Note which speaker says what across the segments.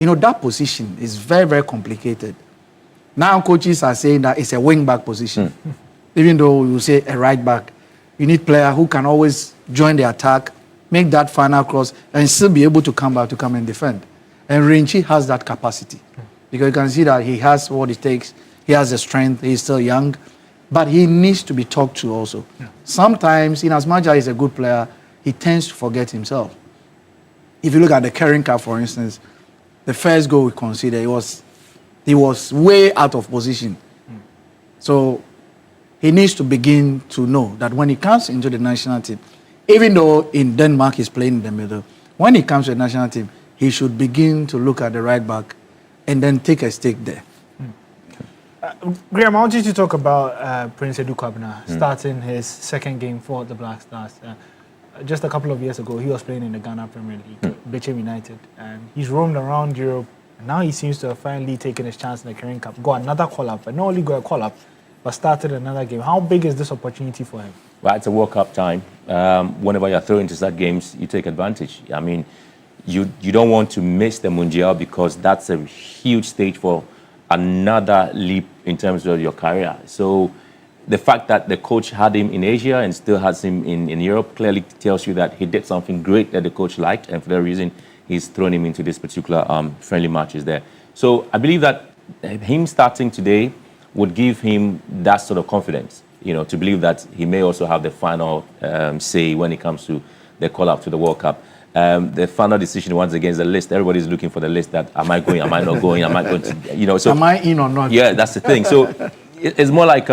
Speaker 1: that position is very, very complicated. Now coaches are saying that it's a wing-back position. Even though you say a right-back, you need player who can always join the attack, make that final cross, and still be able to come back to come and defend. And Rinchi has that capacity. Because you can see that he has what it takes. He has the strength. He's still young. But he needs to be talked to also. Sometimes, in as much as he's a good player, he tends to forget himself. If you look at the Carling Cup, for instance, the first goal we considered, he was way out of position. So he needs to begin to know that when he comes into the national team, even though in Denmark he's playing in the middle, when he comes to the national team, he should begin to look at the right back and then take a stake there.
Speaker 2: Graham, I want you to talk about Prince Edu Kwabena starting his second game for the Black Stars. Just a couple of years ago, he was playing in the Ghana Premier League, Bechem United, and he's roamed around Europe. And now he seems to have finally taken his chance in the Carling Cup. Got another call-up, and not only got a call-up, but started another game. How big is this opportunity for him?
Speaker 3: Well, it's a World Cup time. Whenever you're thrown into such games, you take advantage. I mean, you don't want to miss the Mundial because that's a huge stage for another leap in terms of your career. So the fact that the coach had him in Asia and still has him in Europe clearly tells you that he did something great that the coach liked, and for that reason, he's thrown him into this particular friendly matches there. So I believe that him starting today would give him that sort of confidence, to believe that he may also have the final say when it comes to the call-up to the World Cup. The final decision, once again, is the list. Everybody's looking for the list that, am I going, am I not going, am I going to, so...
Speaker 1: Am I in or not?
Speaker 3: Yeah, that's the thing. So it's more like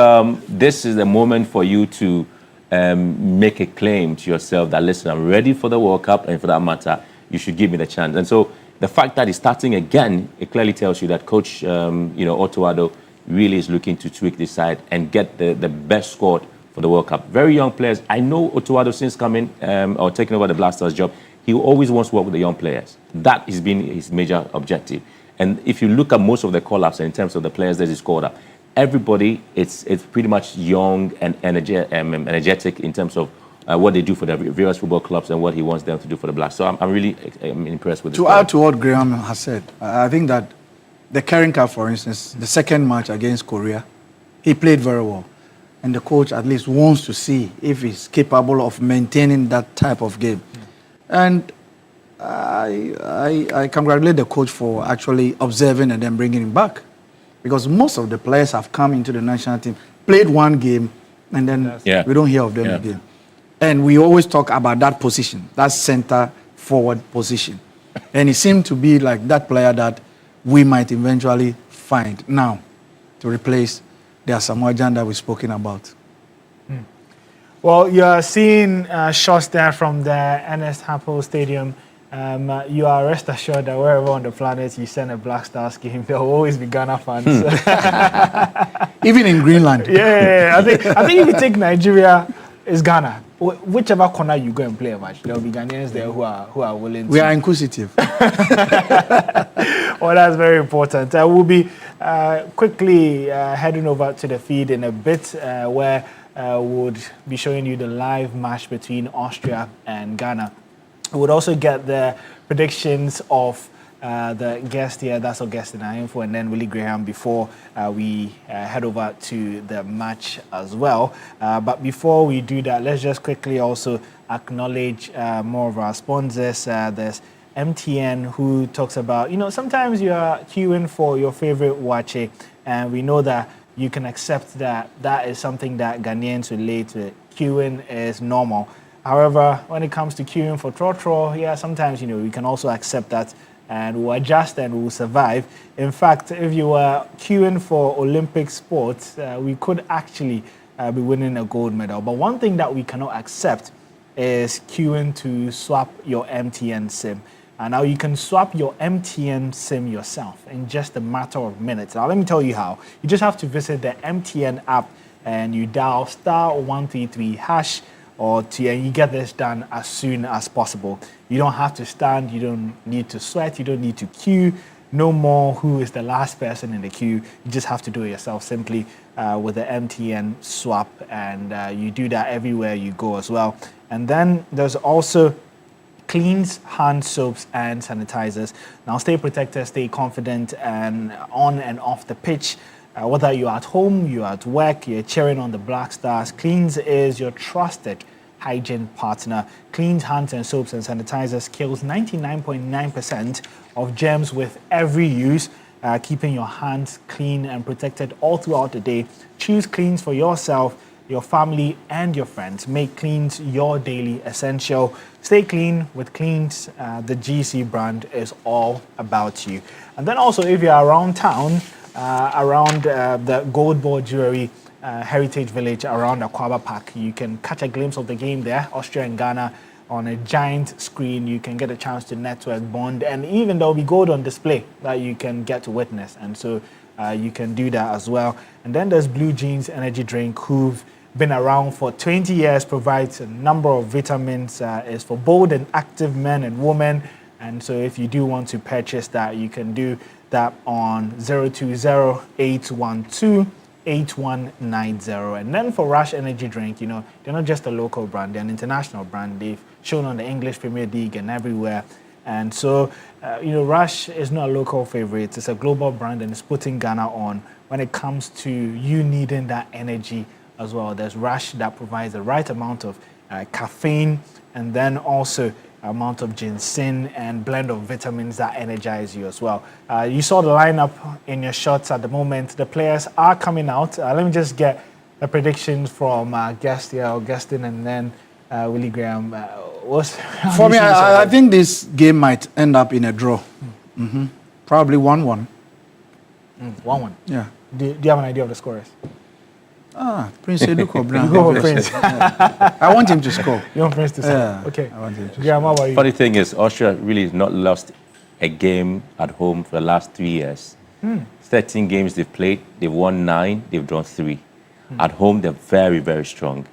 Speaker 3: this is the moment for you to make a claim to yourself that, listen, I'm ready for the World Cup, and for that matter, you should give me the chance. And so the fact that he's starting again, it clearly tells you that Coach, Otto Addo really is looking to tweak this side and get the best squad for the World Cup. Very young players. I know Otto Addo, since coming or taking over the Black Stars job, he always wants to work with the young players. That has been his major objective. And if you look at most of the call-ups in terms of the players that he's called up, everybody, it's pretty much young and energetic in terms of what they do for the various football clubs and what he wants them to do for the Blacks. So I'm really impressed with this.
Speaker 1: To add to what Graham has said, I think that the Carling Cup, for instance, the second match against Korea, he played very well. And the coach at least wants to see if he's capable of maintaining that type of game. And I congratulate the coach for actually observing and then bringing him back. Because most of the players have come into the national team, played one game, and then we don't hear of them again. And we always talk about that position, that center-forward position. And it seemed to be like that player that we might eventually find now to replace the Asamoah Gyan that we've spoken about.
Speaker 2: Well, you're seeing shots there from the Ernest Happel Stadium. You are rest assured that wherever on the planet you send a Black Stars game, there will always be Ghana fans.
Speaker 1: Even in Greenland.
Speaker 2: Yeah. I think if you take Nigeria, it's Ghana. Whichever corner you go and play a match, there will be Ghanaians there who are willing to.
Speaker 1: We are inquisitive.
Speaker 2: Well, that's very important. We'll be quickly heading over to the feed in a bit where we'll be showing you the live match between Austria and Ghana. We would also get the predictions of the guest here, that's our guest in our info, and then Willie Graham before we head over to the match as well. But before we do that, let's just quickly also acknowledge more of our sponsors. There's MTN, who talks about, sometimes you are queuing for your favorite wache, and we know that you can accept that that is something that Ghanaians relate to. Queuing is normal. However, when it comes to queuing for trotro, sometimes, we can also accept that and we'll adjust and we'll survive. In fact, if you were queuing for Olympic sports, we could actually be winning a gold medal. But one thing that we cannot accept is queuing to swap your MTN SIM. And now you can swap your MTN SIM yourself in just a matter of minutes. Now, let me tell you how. You just have to visit the MTN app and you dial *133# and you get this done as soon as possible. You don't have to stand, you don't need to sweat, you don't need to queue. No more who is the last person in the queue. You just have to do it yourself simply with the MTN swap, and you do that everywhere you go as well. And then there's also cleans hand soaps and sanitizers. Now stay protected, stay confident, and on and off the pitch. Whether you're at home, you're at work, you're cheering on the Black Stars, Cleans is your trusted hygiene partner. Cleans hands and soaps and sanitizers kills 99.9% of germs with every use, keeping your hands clean and protected all throughout the day. Choose Cleans for yourself, your family, and your friends. Make Cleans your daily essential. Stay clean with Cleans. The GC brand is all about you. And then also, if you're around town, around the Gold Ball Jewelry Heritage Village around Akwaba Park, you can catch a glimpse of the game there, Austria and Ghana, on a giant screen. You can get a chance to network, bond, and even there'll be gold on display that you can get to witness. And so you can do that as well. And then there's Blue Jeans Energy Drink, who've been around for 20 years, provides a number of vitamins, is for bold and active men and women. And so if you do want to purchase that, you can do that on 020-812-8190. And then for Rush Energy Drink, you know, they're not just a local brand, they're an international brand. They've shown on the English Premier League and everywhere. And so, you know, Rush is not a local favorite. It's a global brand, and it's putting Ghana on when it comes to you needing that energy as well. There's Rush that provides the right amount of caffeine, and then also amount of ginseng and blend of vitamins that energize you as well. You saw the lineup in your shots at the moment. The players are coming out. Let me just get the predictions from guest here, Augustine, and then Willie Graham.
Speaker 1: For me, I think this game might end up in a draw. Mm-hmm. Probably 1-1.
Speaker 2: 1-1.
Speaker 1: Yeah.
Speaker 2: Do you have an idea of the scorers?
Speaker 1: Prince Eduko Brown.
Speaker 2: You go for Prince.
Speaker 1: I want him to score.
Speaker 2: You want Prince to score?
Speaker 1: Yeah,
Speaker 2: Okay.
Speaker 1: I want him to
Speaker 2: Graham, how about you?
Speaker 3: Funny thing is, Austria really has not lost a game at home for the last 3 years. 13 games they've played, they've won 9, they've drawn 3. At home, they're very, very strong.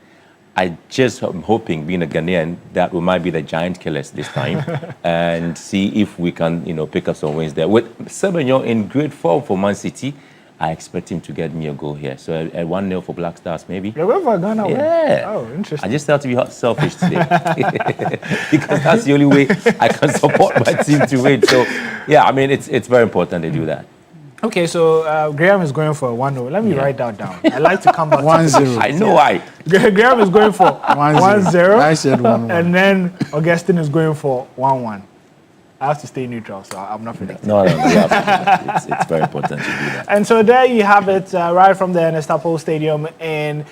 Speaker 3: I just am hoping, being a Ghanaian, that we might be the giant killers this time and see if we can, you know, pick up some wins there. With Semenyo in great form for Man City, I expect him to get me a goal here. So a 1-0 for Black Stars, maybe.
Speaker 2: You're going for Ghana?
Speaker 3: Yeah.
Speaker 2: Oh, interesting.
Speaker 3: I just have to be selfish today because that's the only way I can support my team to win. So, yeah, I mean, it's very important they do that.
Speaker 2: Okay, so Graham is going for 1-0. Let me write that down. I like to come back
Speaker 1: 1-0.
Speaker 3: I know why.
Speaker 2: Graham is going for 1-0.
Speaker 1: I said 1-1.
Speaker 2: And then Augustine is going for 1-1. I have to stay neutral, so I'm not predicting.
Speaker 3: No, it's very important to do that.
Speaker 2: And so there you have it, right from the Nestapo Stadium in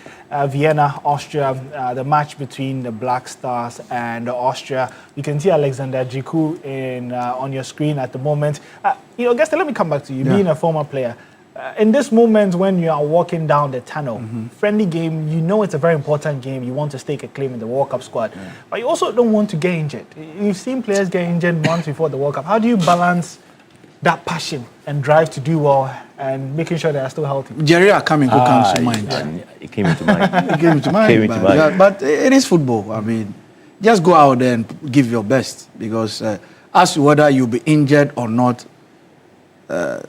Speaker 2: Vienna, Austria, the match between the Black Stars and Austria. You can see Alexander Jiku on your screen at the moment. You know, Gusta, let me come back to you, being a former player. In this moment when you are walking down the tunnel, friendly game, you know it's a very important game. You want to stake a claim in the World Cup squad. But you also don't want to get injured. You've seen players get injured months before the World Cup. How do you balance that passion and drive to do well and making sure they are still healthy?
Speaker 1: Jerry Akamiko comes to mind.
Speaker 3: It came into mind.
Speaker 1: It came to mind. But it is football. I mean, just go out there and give your best, because as to whether you'll be injured or not,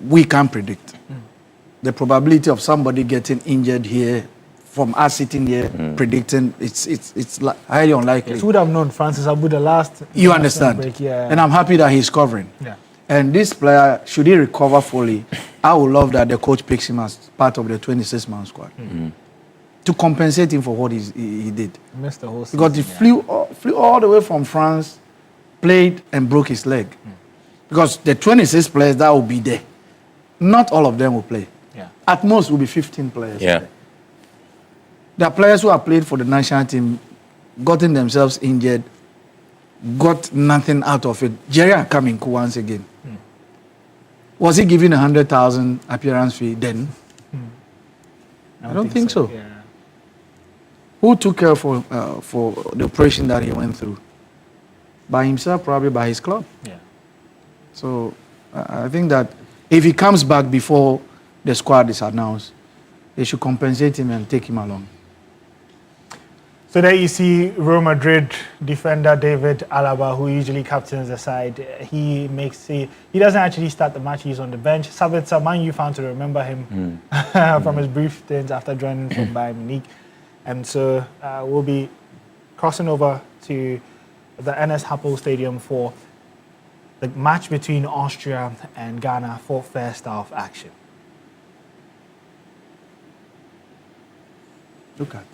Speaker 1: we can't predict. The probability of somebody getting injured here from us sitting here predicting, it's highly unlikely.
Speaker 2: You would have known Francis Abu the last.
Speaker 1: You understand?
Speaker 2: Break, yeah.
Speaker 1: And I'm happy that he's covering.
Speaker 2: Yeah.
Speaker 1: And this player, should he recover fully, I would love that the coach picks him as part of the 26-man squad to compensate him for what he did.
Speaker 2: Missed the whole season,
Speaker 1: because he flew all the way from France, played and broke his leg. Because the 26 players that will be there, not all of them will play.
Speaker 2: Yeah.
Speaker 1: At most will be 15 players.
Speaker 3: Yeah.
Speaker 1: There are players who have played for the national team, gotten themselves injured, got nothing out of it. Jerry Akaminku once again. Was he given 100,000 appearance fee then? I don't think so.
Speaker 2: Yeah.
Speaker 1: Who took care for the operation that he went through? By himself, probably by his club.
Speaker 2: Yeah.
Speaker 1: So I think that if he comes back before the squad is announced, they should compensate him and take him along.
Speaker 2: So there you see Real Madrid defender David Alaba, who usually captains the side. He doesn't actually start the match. He's on the bench. Sabitzer, Man U fan to remember him from his brief stints after joining from Bayern Munich. And so we'll be crossing over to the NS Hapoel Stadium for the match between Austria and Ghana for first half action.
Speaker 1: Look at.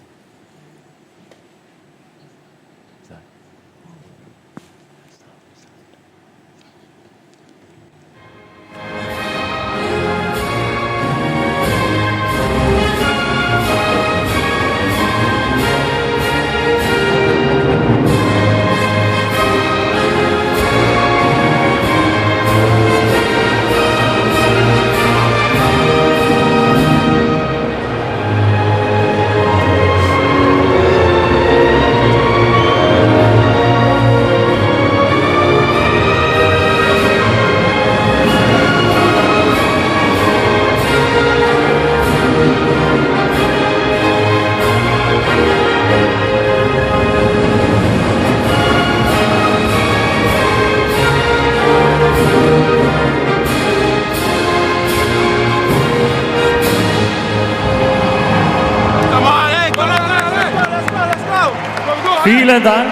Speaker 4: Vielen Dank.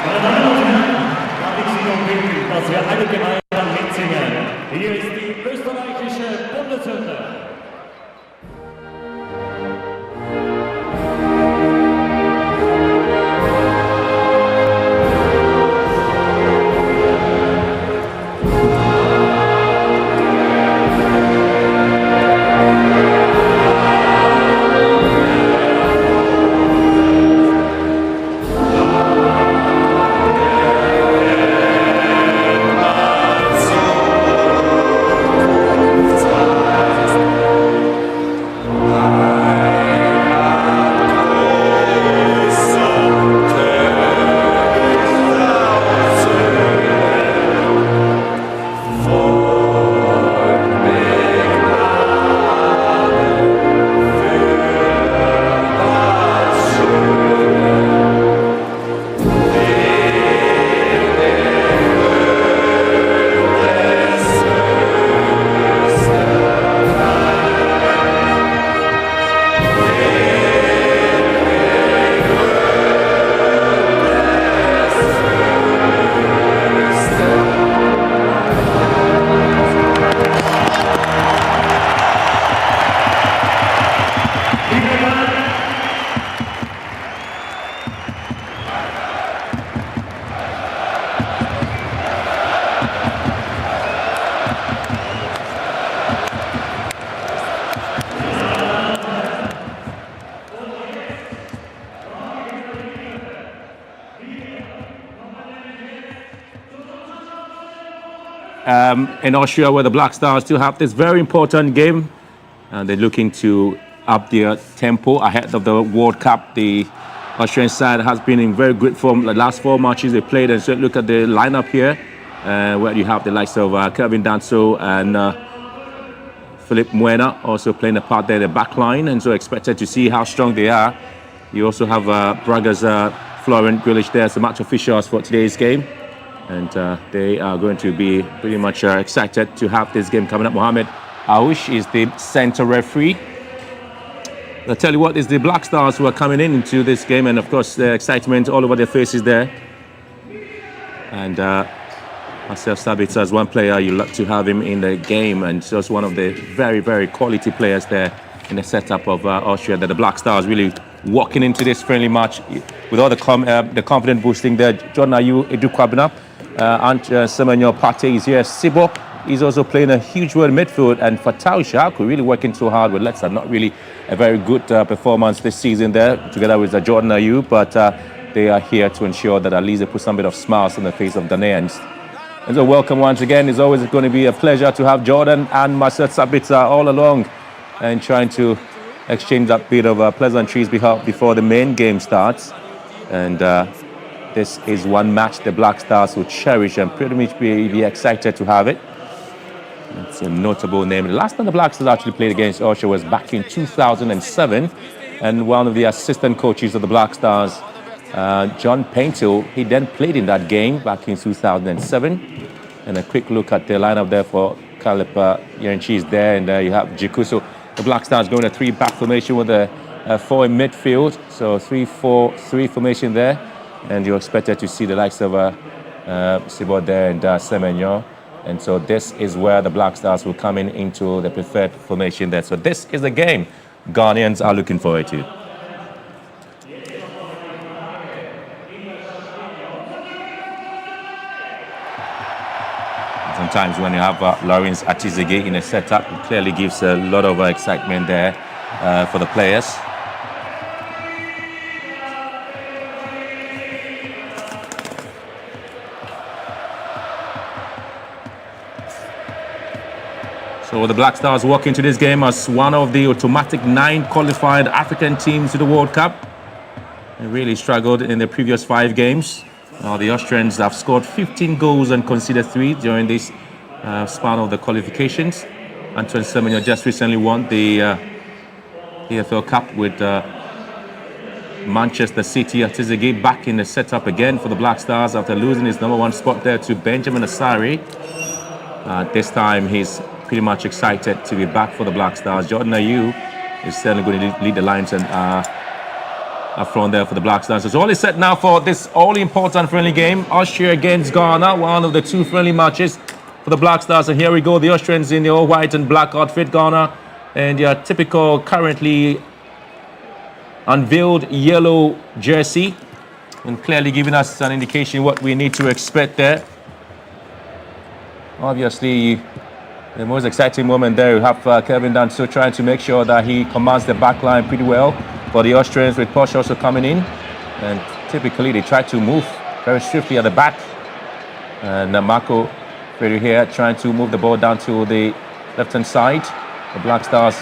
Speaker 4: Meine Damen und Herren, darf ich Sie noch bitten, dass wir alle gemeinsam mitsingen. Hier ist die österreichische Bundeshymne.
Speaker 3: In Austria, where the Black Stars still have this very important game, and they're looking to up their tempo ahead of the World Cup. The Austrian side has been in very good form the last 4 matches they played, and so look at the lineup here, where you have the likes of Kelvin Danso and Philip Muena also playing a part there in the back line, and so expected to see how strong they are. You also have Braga's Florent Grilic there as the match officials for today's game. And they are going to be pretty much excited to have this game coming up. Mohamed Aoush is the center referee. I'll tell you what, it's the Black Stars who are coming into this game, and of course the excitement all over their faces there. And Marcel Sabitzer is one player you love to have him in the game, and just one of the very, very quality players there in the setup of Austria. That the Black Stars really walking into this friendly match with all the confidence boosting there. Jordan Ayew, Edu Kwabena, and Semenyo Partey is here. Sibo is also playing a huge role in midfield, and Fatau Shaku really working so hard with Leicester. Not really a very good performance this season there, together with Jordan Ayew, but they are here to ensure that at least they put some bit of smiles on the face of Ghanaians. And so welcome once again. It's always going to be a pleasure to have Jordan and Marcel Sabitzer all along and trying to exchange that bit of pleasantries before the main game starts. And this is one match the Black Stars will cherish and pretty much be excited to have it. It's a notable name. The last time the Black Stars actually played against Austria was back in 2007. And one of the assistant coaches of the Black Stars, John Paintil, he then played in that game back in 2007. And a quick look at the lineup there for Caleb Yarenchi is there, and you have Jikuso. The Black Stars going a 3-back formation with a 4 in midfield. So 3-4-3 formation there. and you're expected to see the likes of Sibor there and Semenyo. And so this is where the Black Stars will come in into the preferred formation there. So this is the game Ghanaians are looking forward to. Sometimes when you have Lawrence Atizege in a setup, it clearly gives a lot of excitement there for the players. So the Black Stars walk into this game as one of the automatic 9 qualified African teams to the World Cup. They really struggled in the previous 5 games. The Austrians have scored 15 goals and conceded 3 during this span of the qualifications. Antoine Semenyo just recently won the EFL Cup with Manchester City. Atizege back in the setup again for the Black Stars after losing his number 1 spot there to Benjamin Asari. This time he's pretty much excited to be back for the Black Stars. Jordan Ayew is certainly going to lead the Lions and up front there for the Black Stars. It's all is set now for this all-important friendly game. Austria against Ghana, one of the 2 friendly matches for the Black Stars. And here we go, the Austrians in the all-white and black outfit, Ghana, and their typical currently unveiled yellow jersey, and clearly giving us an indication what we need to expect there. Obviously, the most exciting moment there, you have Kevin Danso trying to make sure that he commands the back line pretty well for the Austrians, with Posh also coming in. And typically they try to move very swiftly at the back. And Marco Fredo here trying to move the ball down to the left-hand side. The Black Stars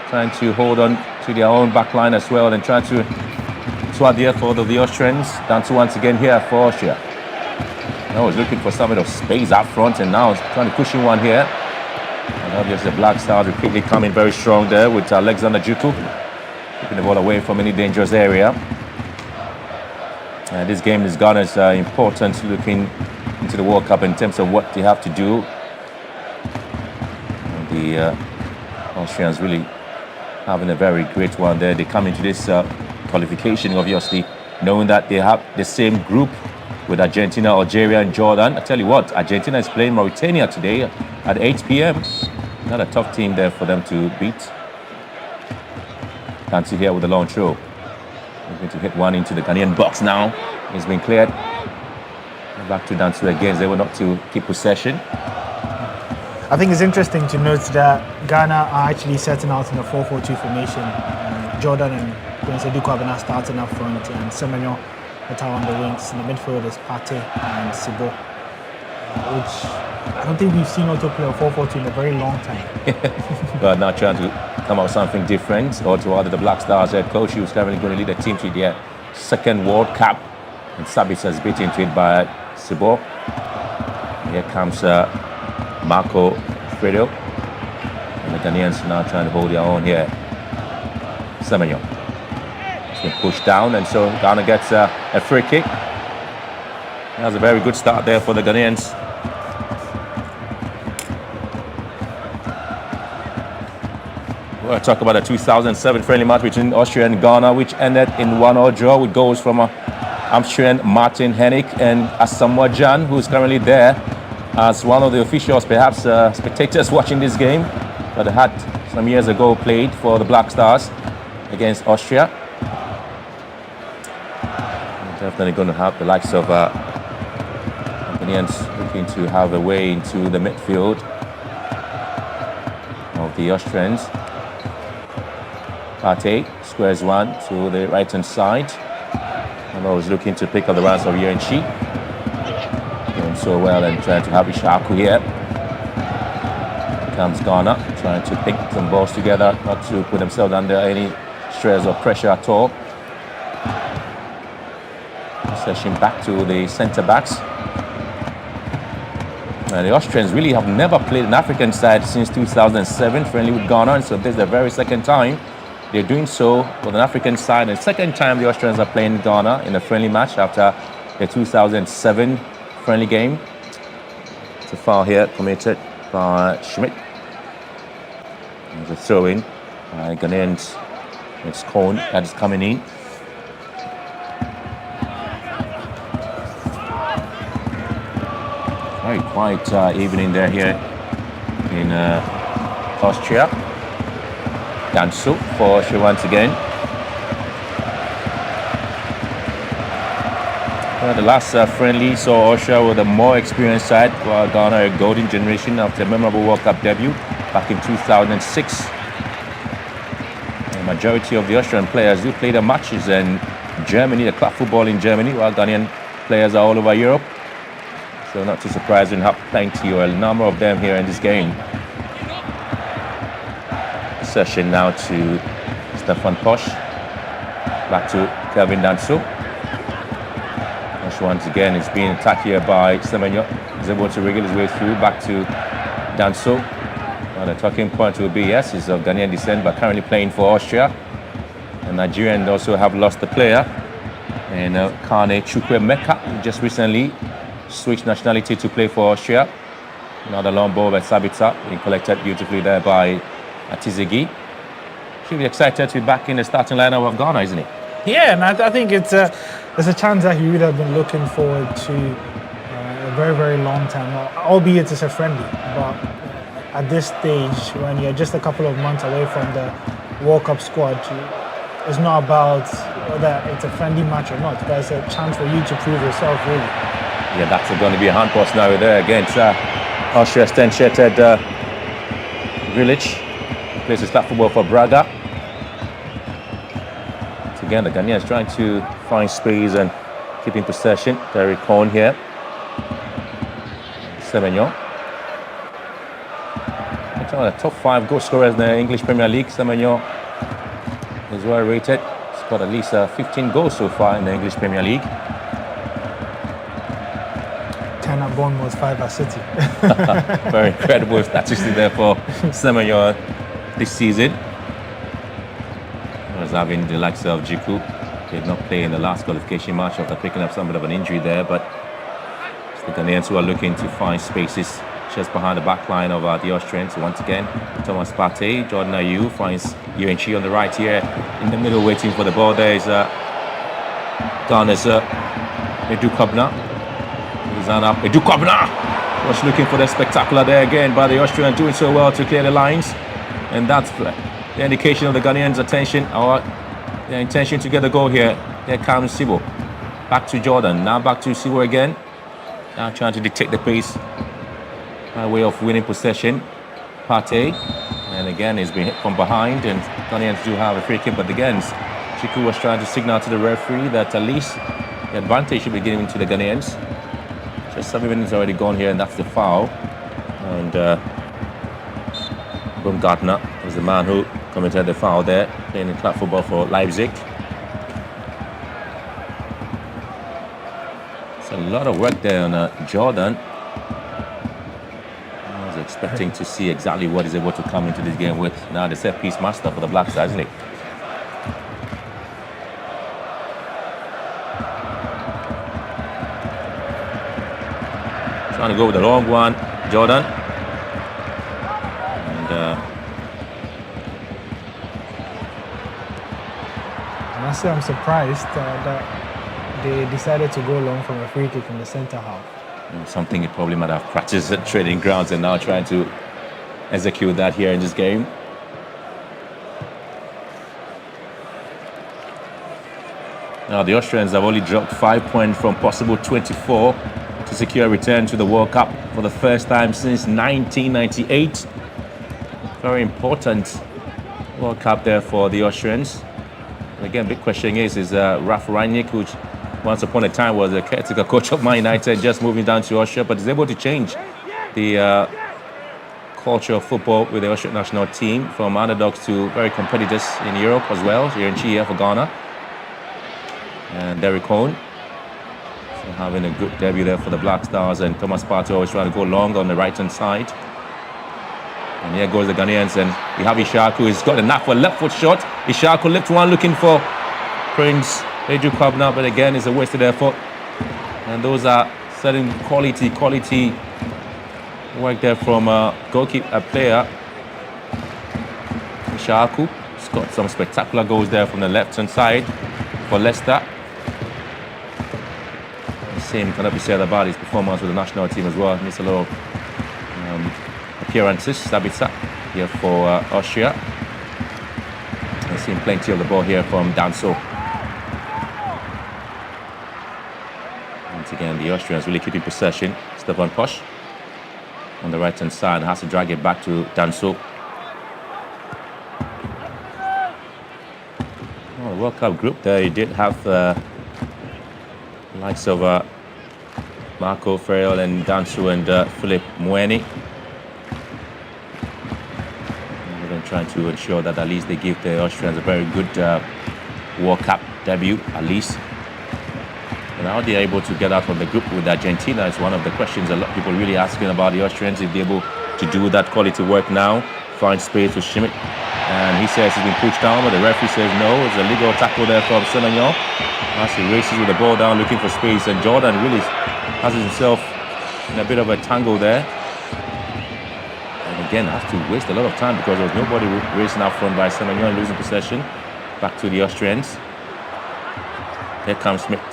Speaker 3: trying to hold on to their own back line as well and trying to swat the effort of the Austrians. Danso once again here for Austria. Now he's looking for some of space up front, and now he's trying to push in one here. And obviously the Black Stars repeatedly coming very strong there with Alexander Juku keeping the ball away from any dangerous area. This game is Ghana's important looking into the World Cup in terms of what they have to do. And the Austrians really having a very great one there. They come into this qualification obviously knowing that they have the same group with Argentina, Algeria and Jordan. I tell you what, Argentina is playing Mauritania today at 8 p.m. Not a tough team there for them to beat. Kansi here with the long throw. He's going to hit one into the Ghanaian box now. He's been cleared. Back to Dansu again. They were not to keep possession.
Speaker 2: I think it's interesting to note that Ghana are actually setting out in a 4-4-2 formation. Jordan and Quincy Duku are now starting up front, and Semenyo on the wings. In the midfield is Pate and Sibo, which I don't think we've seen Otto play a 4-4-2 in a very long time.
Speaker 3: But now trying to come up with something different. Otto, other the Black Stars head coach, he was currently going to lead the team to their 2nd World Cup, and Sabitz has beaten into it by Sibo. Here comes Marco Fredo, and the Ghanaians now trying to hold their own here. Semenyo. Pushed down, and so Ghana gets a free kick. That was a very good start there for the Ghanaians. We'll talk about the 2007 friendly match between Austria and Ghana, which ended in 1-1 draw with goals from Austrian Martin Hennig and Asamoah Gyan, who's currently there as one of the officials, perhaps spectators watching this game, but had some years ago played for the Black Stars against Austria. Definitely going to have the likes of Ghanaians looking to have a way into the midfield of the Austrians. Pate squares one to the right-hand side. And I was looking to pick up the runs of Yuanchi. Doing so well and trying to have Ishaku here. Here comes Ghana, trying to pick some balls together, not to put themselves under any stress or pressure at all. Session back to the centre-backs. The Austrians really have never played an African side since 2007, friendly with Ghana, and so this is the very 2nd time they're doing so with an African side, and the 2nd time the Austrians are playing Ghana in a friendly match after the 2007 friendly game. It's a foul here committed by Schmidt. There's a throw-in by Ghanaians. It's Cohn that is coming in. quiet evening there here in Austria. Danso for Austria once again. The last friendly saw Austria with a more experienced side, while Ghana a golden generation after a memorable World Cup debut back in 2006. The majority of the Austrian players do play their matches in Germany, the club football in Germany, while Ghanaian players are all over Europe. So not too surprising, have plenty or a number of them here in this game. Session now to Stefan Posch. Back to Kelvin Danso. Posch once again is being attacked here by Semenyo. He's able to wriggle his way through. Back to Danso. Well, the talking point will be, yes, he's of Ghanaian descent, but currently playing for Austria. The Nigerians also have lost a player. And Kane Chukwuemeka, who just recently switched nationality to play for Austria. Another long ball by Sabitzer, being collected beautifully there by Atizegi. Should be excited to be back in the starting lineup of Ghana, isn't he?
Speaker 2: Yeah, and I think it's a chance that he would have been looking forward to a very, very long time, albeit it's a friendly. But at this stage, when you're just a couple of months away from the World Cup squad, it's not about whether it's a friendly match or not, but it's a chance for you to prove yourself, really.
Speaker 3: Yeah, that's going to be a handball now there against Austria's 10-shirted Village. Plays his flat football for Braga. So again, the Ghanaians trying to find space and keeping possession. Terry Cohn here. Semenyo. One of the top 5 goal scorers in the English Premier League. Semenyo is well rated. He's got at least 15 goals so far in the English Premier League.
Speaker 2: 10 at Bournemouth, 5 at City.
Speaker 3: Very incredible statistic there for Semenyo this season. Was having the likes of Jiku. He did not play in the last qualification match after picking up somewhat of an injury there, but it's the Ghanaians who are looking to find spaces just behind the back line of the Austrians. Once again, Thomas Partey, Jordan Ayew finds UNC on the right here in the middle, waiting for the ball. There is Ghana's Edu Kobna. Edu Kobna was looking for the spectacular there again by the Austrians, doing so well to clear the lines. And that's the indication of the Ghanaians' attention, or their intention to get the goal here. Here comes Sibo. Back to Jordan. Now back to Sibo again. Now trying to dictate the pace by way of winning possession. Partey. And again, he's been hit from behind. And Ghanaians do have a free kick. But again, Chiku was trying to signal to the referee that at least the advantage should be given to the Ghanaians. Just 7 minutes already gone here, and that's the foul. And Baumgartner was the man who committed the foul there, playing in club football for Leipzig. It's a lot of work there on Jordan. I was expecting to see exactly what he's able to come into this game with. Now the set piece master for the Black Stars, isn't he? Trying to go with the long one, Jordan.
Speaker 2: I'm surprised that they decided to go long from a free kick in the centre half.
Speaker 3: Something he probably might have practiced at training grounds and now trying to execute that here in this game. Now the Austrians have only dropped 5 points from possible 24 to secure a return to the World Cup for the first time since 1998. Very important World Cup there for the Austrians. And again, big question is Ralf Rangnick, who once upon a time was a caretaker coach of Man United, just moving down to Austria, but is able to change the culture of football with the Austrian national team from underdogs to very competitors in Europe as well. Here in Chile for Ghana. And Derek Cohn having a good debut there for the Black Stars, and Thomas Partey always trying to go long on the right-hand side. And here goes the Ghanaians, and we have Ishaku. He's got a knack for a left foot shot. Ishaku left one looking for Prince Edu Kobna, but again, it's a wasted effort. And those are certain quality work there from a player. Ishaku. He's got some spectacular goals there from the left-hand side for Leicester. Same cannot be said about his performance with the national team as well. Missed a lot of appearances. Sabitzer here for Austria. I've seen plenty of the ball here from Danso. Once again, the Austrians really keeping possession. Stefan Posch on the right-hand side has to drag it back to Danso. Oh, the World Cup group there, you did have the likes of Marco Ferrell and Danso and Philip Mueni. They're trying to ensure that at least they give the Austrians a very good World Cup debut, at least. And how they're able to get out of the group with Argentina is one of the questions a lot of people really asking about the Austrians, if they're able to do that quality work now, find space for Schmidt. And he says he's been pushed down, but the referee says no. It's a legal tackle there from Semignon. As he races with the ball down, looking for space, and Jordan really has himself in a bit of a tangle there. And again, has to waste a lot of time because there was nobody racing out front by Semignon, losing possession. Back to the Austrians. Here comes Schmidt.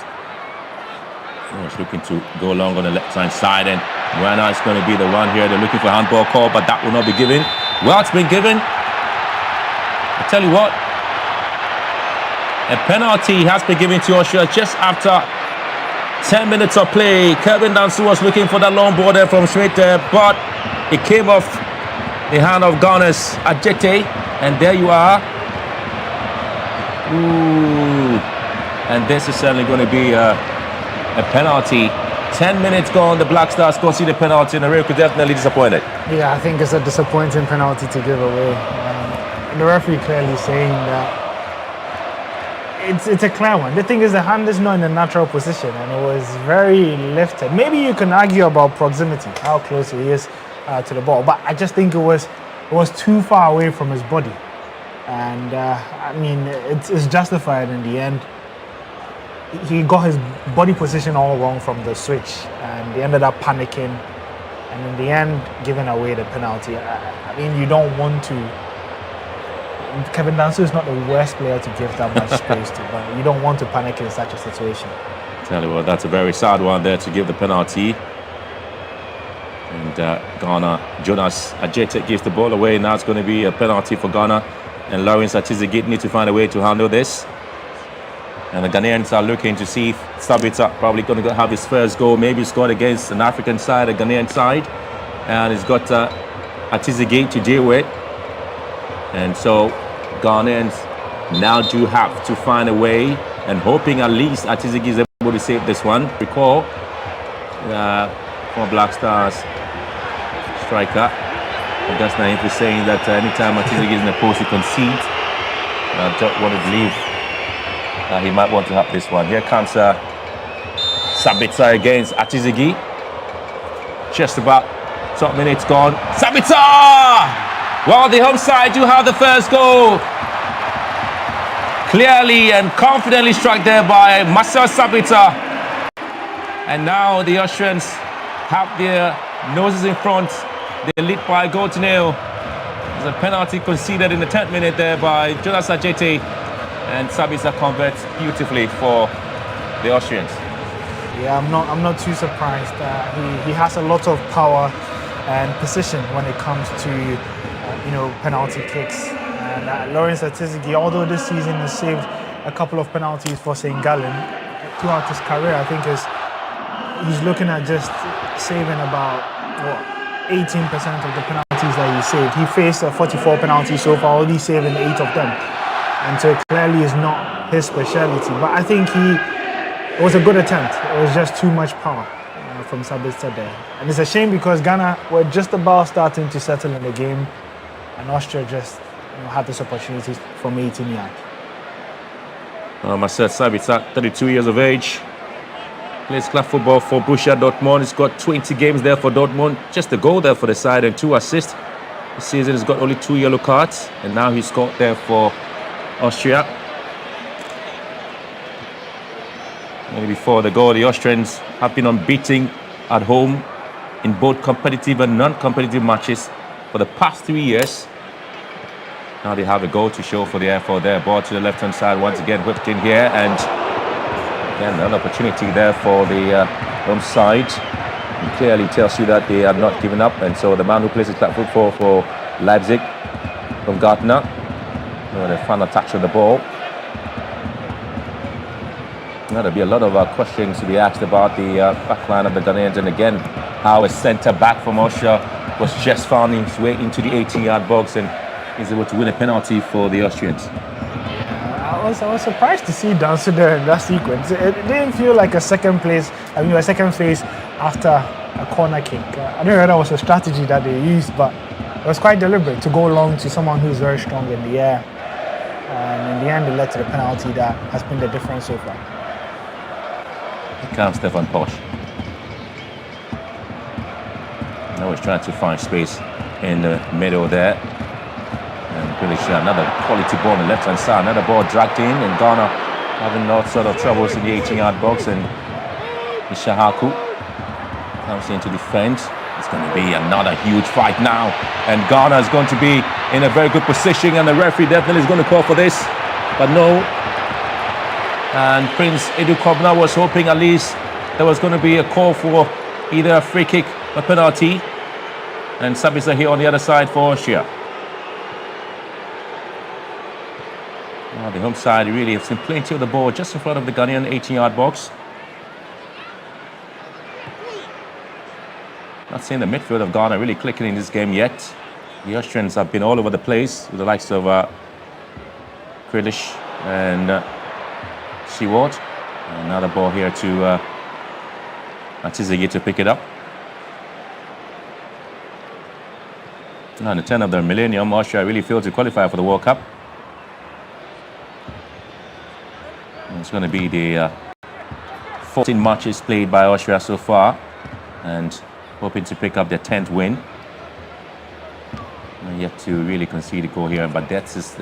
Speaker 3: He's looking to go along on the left-hand side, and Muena is going to be the one here. They're looking for a handball call, but that will not be given. Well, it's been given. I tell you what, a penalty has been given to Austria just after 10 minutes of play. Kevin Danso was looking for that long ball there from Schmidt, but it came off the hand of Ghana's Ajete, and there you are. Ooh. And this is certainly going to be a penalty. 10 minutes gone, the Black Stars concede the penalty, and the referee definitely disappointed.
Speaker 2: Yeah, I think it's a disappointing penalty to give away. The referee clearly saying that it's a clear one. The thing is, the hand is not in a natural position, and it was very lifted. Maybe you can argue about proximity, how close he is to the ball, but I just think it was too far away from his body, and I mean, it's justified in the end. He got his body position all wrong from the switch, and they ended up panicking, and in the end, giving away the penalty. I mean, you don't want to. Kevin Danso is not the worst player to give that much space to, but you don't want to panic in such a situation.
Speaker 3: Tell you what, that's a very sad one there to give the penalty. And Ghana, Jonas Ajete gives the ball away. Now it's going to be a penalty for Ghana, and Lawrence Atizigit need to find a way to handle this. And the Ghanaians are looking to see if Sabitzer probably going to have his first goal. Maybe he scored against an African side, a Ghanaian side. And he's got Atizigate to deal with. And so Ghanaians now do have to find a way, and hoping at least Atizigate is able to save this one. Recall, for Black Stars striker, August Naif is saying that anytime Atizigate is in the post, he concedes. I don't want to believe he might want to have this one. Here comes Sabitzer against Atizigate. Just about 12 minutes gone. Sabitzer! Well, the home side do have the first goal. Clearly and confidently struck there by Marcel Sabitzer. And now the Austrians have their noses in front. They lead by a goal to nil. There's a penalty conceded in the 10th minute there by Jonas Ajete. And Sabitzer converts beautifully for the Austrians.
Speaker 2: Yeah, I'm not too surprised. He has a lot of power and precision when it comes to penalty kicks. And Lawrence Atizigate, although this season has saved a couple of penalties for St. Gallen throughout his career, I think he's looking at just saving about 18% of the penalties that he saved. He faced 44 penalties so far, only saving 8 of them. And so it clearly is not his speciality. But I think it was a good attempt. It was just too much power from Sabitzer there. And it's a shame because Ghana were just about starting to settle in the game, and Austria just had this opportunity from 18 yards.
Speaker 3: Marcel Sabitzer, 32 years of age. Plays club football for Borussia Dortmund. He's got 20 games there for Dortmund. Just a goal there for the side and 2 assists. This season he's got only 2 yellow cards, and now he's scored there for Austria. And before the goal, the Austrians have been unbeaten at home in both competitive and non-competitive matches for the past 3 years. Now they have a goal to show for the effort there. Ball to the left-hand side once again, whipped in here, and Again, another opportunity there for the home side. It clearly tells you that they have not given up. And so the man who plays the flat foot for Leipzig from Gartner. The final touch of the ball. There'll be a lot of questions to be asked about the back line of the Ghanaians, and again, how a centre back from Austria was just found his way into the 18-yard box and is able to win a penalty for the Austrians.
Speaker 2: I was surprised to see Danso there in that sequence. It didn't feel like a second phase after a corner kick. I don't know whether that was a strategy that they used, but it was quite deliberate to go long to someone who's very strong in the air. And in the end, it led to the penalty that has been the difference so far.
Speaker 3: Here comes Stefan Posch. Now he's trying to find space in the middle there. And really sure another quality ball on the left-hand side. Another ball dragged in, and Ghana having all sort of troubles in the 18-yard box. And Ishahaku comes in to defend. It's going to be another huge fight now. And Ghana is going to be in a very good position, and the referee definitely is going to call for this. But no. And Prince Edu Kobna was hoping at least there was going to be a call for either a free kick or penalty. And Sabitzer here on the other side for Austria. Well, the home side really have seen plenty of the ball just in front of the Ghanaian 18-yard box. Not seeing the midfield of Ghana really clicking in this game yet. The Austrians have been all over the place with the likes of Krilic and Seward. Another ball here to Atizegi to pick it up. Now in the 10 of the millennium, Austria really failed to qualify for the World Cup. And it's going to be the 14 matches played by Austria so far, and hoping to pick up their 10th win. And yet to really concede a goal here, but that's just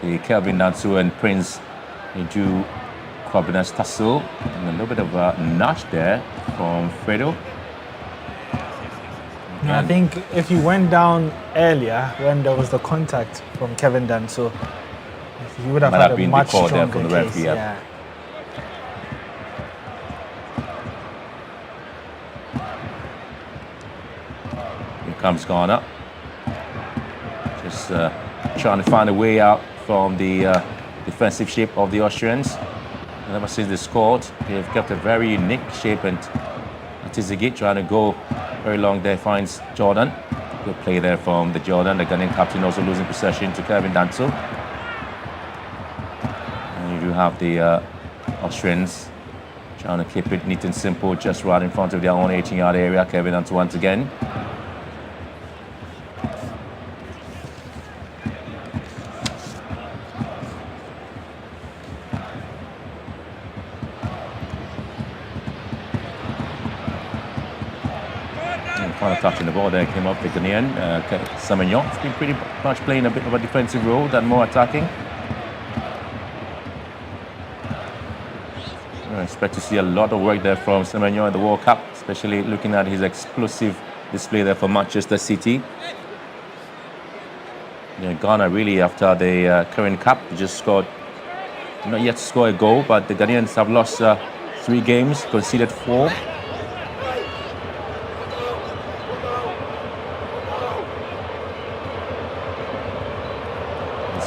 Speaker 3: the Kelvin Danso and Prince Edu Kobna's tussle, and a little bit of a notch there from Fredo.
Speaker 2: I think if he went down earlier when there was the contact from Kevin Danso, he would have had a much stronger
Speaker 3: from the
Speaker 2: case.
Speaker 3: referee, yeah. Here comes Ghana. Just trying to find a way out from the defensive shape of the Austrians. And ever since they scored, they've kept a very unique shape, and Atizegi trying to go very long there, finds Jordan. Good play there from the Jordan. The Ghanaian captain also losing possession to Kevin Danso. And you do have the Austrians trying to keep it neat and simple, just right in front of their own 18-yard area. Kevin Danso once again. Final touch in the ball there came up the Ghanaian. Semenyo has been pretty much playing a bit of a defensive role than more attacking. I expect to see a lot of work there from Semenyo in the World Cup, especially looking at his explosive display there for Manchester City. Ghana really, after the current cup, just scored, not yet scored a goal, but the Ghanaians have lost 3 games, conceded 4.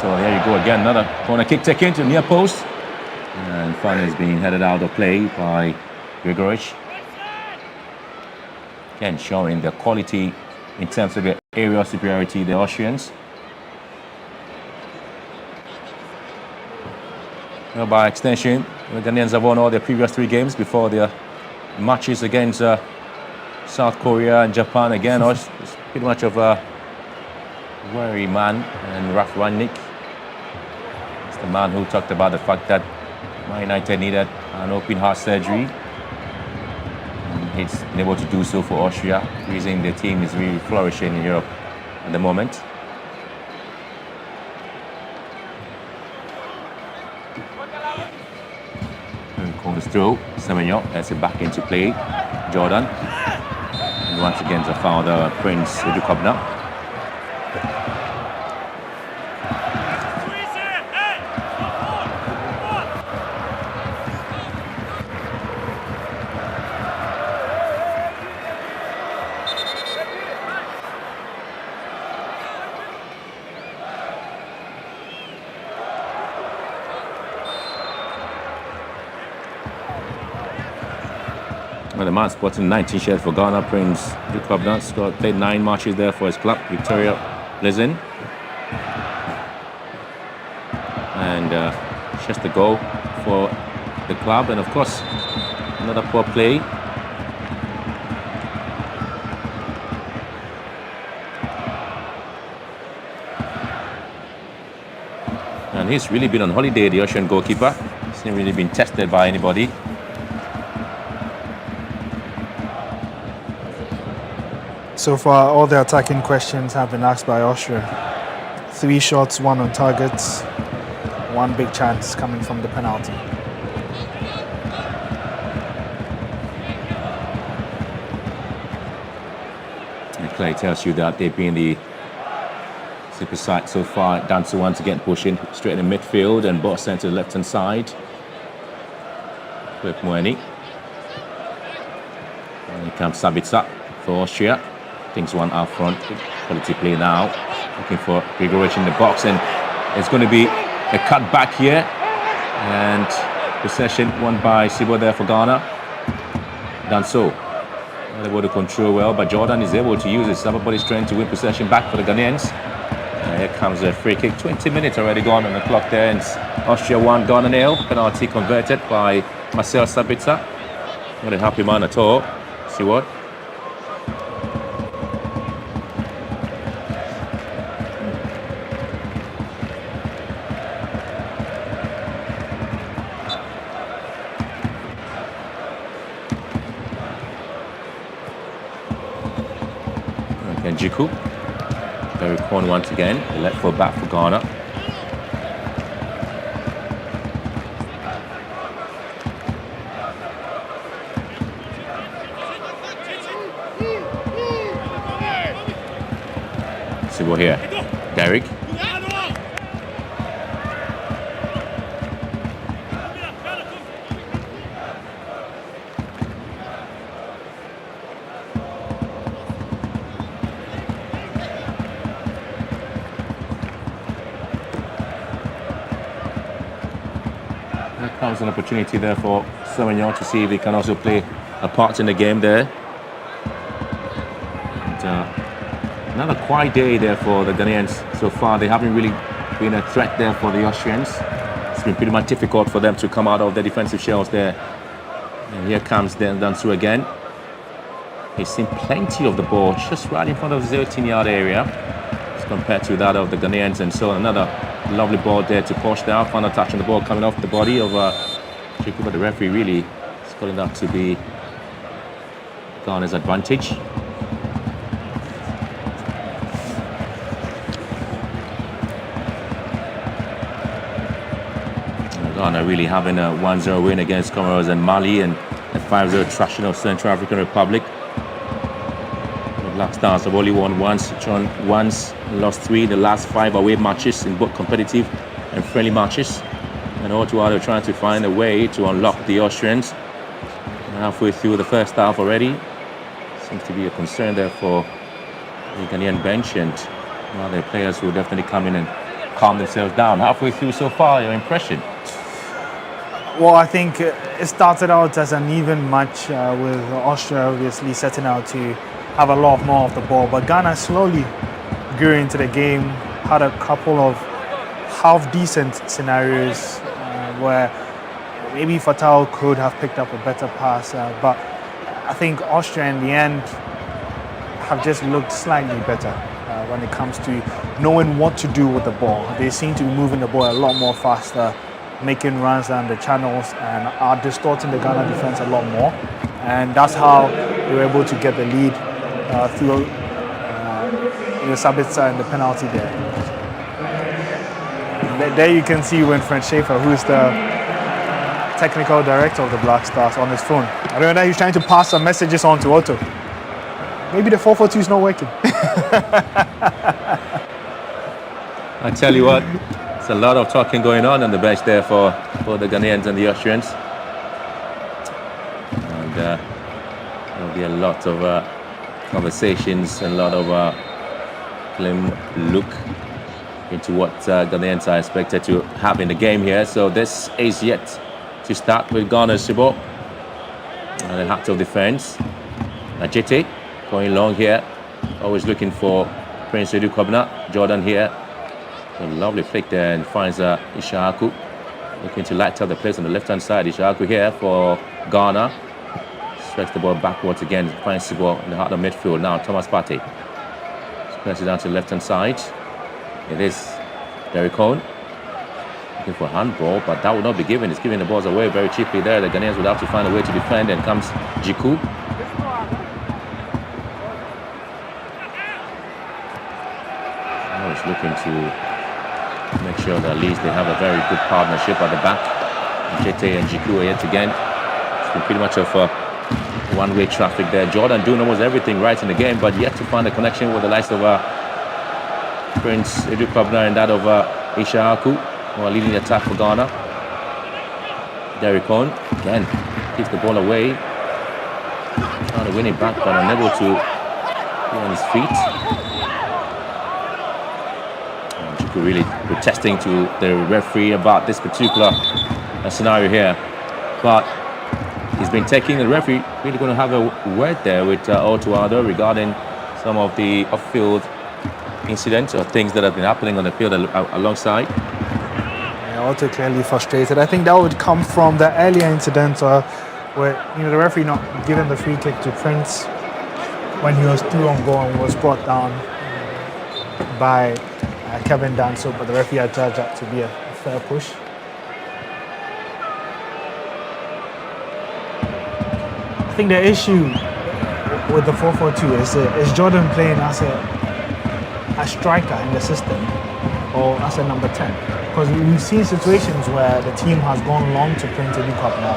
Speaker 3: So there you go again, another corner kick taken to near post. And finally is being headed out of play by Grigoric. Again, showing their quality in terms of their aerial superiority, the Austrians. Well, by extension, the Ghanaians have won all their previous 3 games before their matches against South Korea and Japan. Again, it's pretty much of a wary man, and Ralph Rangnick. The man who talked about the fact that Man United needed an open heart surgery. And he's been able to do so for Austria, reason the team is really flourishing in Europe at the moment. Corners through, Semenyo has it back into play. Jordan. And once again, the founder, Prince Edu Kobna. And the man sporting 19 shirts for Ghana, Prince Dukobna, played 9 matches there for his club, Victoria Pleasant. And just a goal for the club. And of course, another poor play. And he's really been on holiday, the Austrian goalkeeper. He's not really been tested by anybody.
Speaker 2: So far, all the attacking questions have been asked by Austria. 3 shots, 1 on target, 1 big chance coming from the penalty.
Speaker 3: And Clay tells you that they've been the super side so far. Dancer once again pushing straight in the midfield and ball sent to the left hand side. With Moeni. And here comes Sabitzer for Austria. Things one out front. Quality play now. Looking for Grigorich in the box, and it's going to be a cut back here. And possession won by Sibo there for Ghana. Done so. Not able to control well, but Jordan is able to use his upper body strength to win possession back for the Ghanaians. And here comes a free kick. 20 minutes already gone on the clock there. And Austria 1, Ghana 0. Penalty converted by Marcel Sabitzer. Not a happy man at all. See what? And Jiku. Very corner once again. The left foot back for Ghana. See what here. Derek. Comes an opportunity there for Sauvignon to see if he can also play a part in the game there. And, another quiet day there for the Ghanaians so far. They haven't really been a threat there for the Austrians. It's been pretty much difficult for them to come out of their defensive shells there. And here comes Dansu again. He's seen plenty of the ball just right in front of the 13-yard area as compared to that of the Ghanaians. And so another lovely ball there to push down. Final touch on the ball coming off the body of Chiku, but the referee really is calling that to be Ghana's advantage. Ghana really having a 1-0 win against Comoros and Mali, and a 5-0 thrashing of Central African Republic. The Black Stars have only won once, drawn once, lost 3 in the last 5 away matches in both competitive and friendly matches. And all the while they're trying to find a way to unlock the Austrians. And halfway through the first half already, seems to be a concern there for the Ghanaian bench, and well, their players will definitely come in and calm themselves down. Halfway through so far, your impression?
Speaker 2: Well, I think it started out as an even match with Austria obviously setting out to have a lot more of the ball, but Ghana slowly grew into the game, had a couple of half-decent scenarios where maybe Fatal could have picked up a better pass, but I think Austria in the end have just looked slightly better when it comes to knowing what to do with the ball. They seem to be moving the ball a lot more faster, making runs down the channels, and are distorting the Ghana defense a lot more. And that's how they were able to get the lead through the Sabitzer and the penalty there. There you can see when Fred Schaefer, who is the technical director of the Black Stars, on his phone. I don't know, he's trying to pass some messages on to Otto. Maybe the 4-4-2 is not working.
Speaker 3: I tell you what, there's a lot of talking going on the bench there for the Ghanaians and the Austrians. And there'll be a lot of conversations and a lot of look into what Ghanaians are expected to have in the game here. So this is yet to start with Ghana Sibo. And the heart of defense. Ajete going long here. Always looking for Prince Edu Kobna. Jordan here. A lovely flick there and finds Ishaku. Looking to light up the place on the left-hand side. Ishaku here for Ghana. Stretch the ball backwards again. Finds the ball in the heart of midfield. Now Thomas Partey. Press it down to the left-hand side. It is Derek Cohn. Looking for a handball, but that would not be given. He's giving the balls away very cheaply there. The Ghanaians would have to find a way to defend. And comes Jiku. Always looking to make sure that at least they have a very good partnership at the back. Jete and Jiku are yet again. It's been pretty much of a one-way traffic there. Jordan doing almost everything right in the game, but yet to find a connection with the likes of Prince Edu Kobna and that of Ishaku, who are leading the attack for Ghana. Derek Cohn again keeps the ball away, trying to win it back, but unable to be on his feet. And Jiku really protesting to the referee about this particular scenario here, but he's been taking the referee really going to have a word there with Otuado regarding some of the off-field incidents or things that have been happening on the field alongside.
Speaker 2: Yeah, Otto clearly frustrated. I think that would come from the earlier incident where the referee not giving the free kick to Prince when he was through on goal and was brought down by Kevin Danso, but the referee had judged that to be a fair push. I think the issue with the 4-4-2 is Jordan playing as a striker in the system or as a number 10? Because we've seen situations where the team has gone long to Prince Edu Kobna,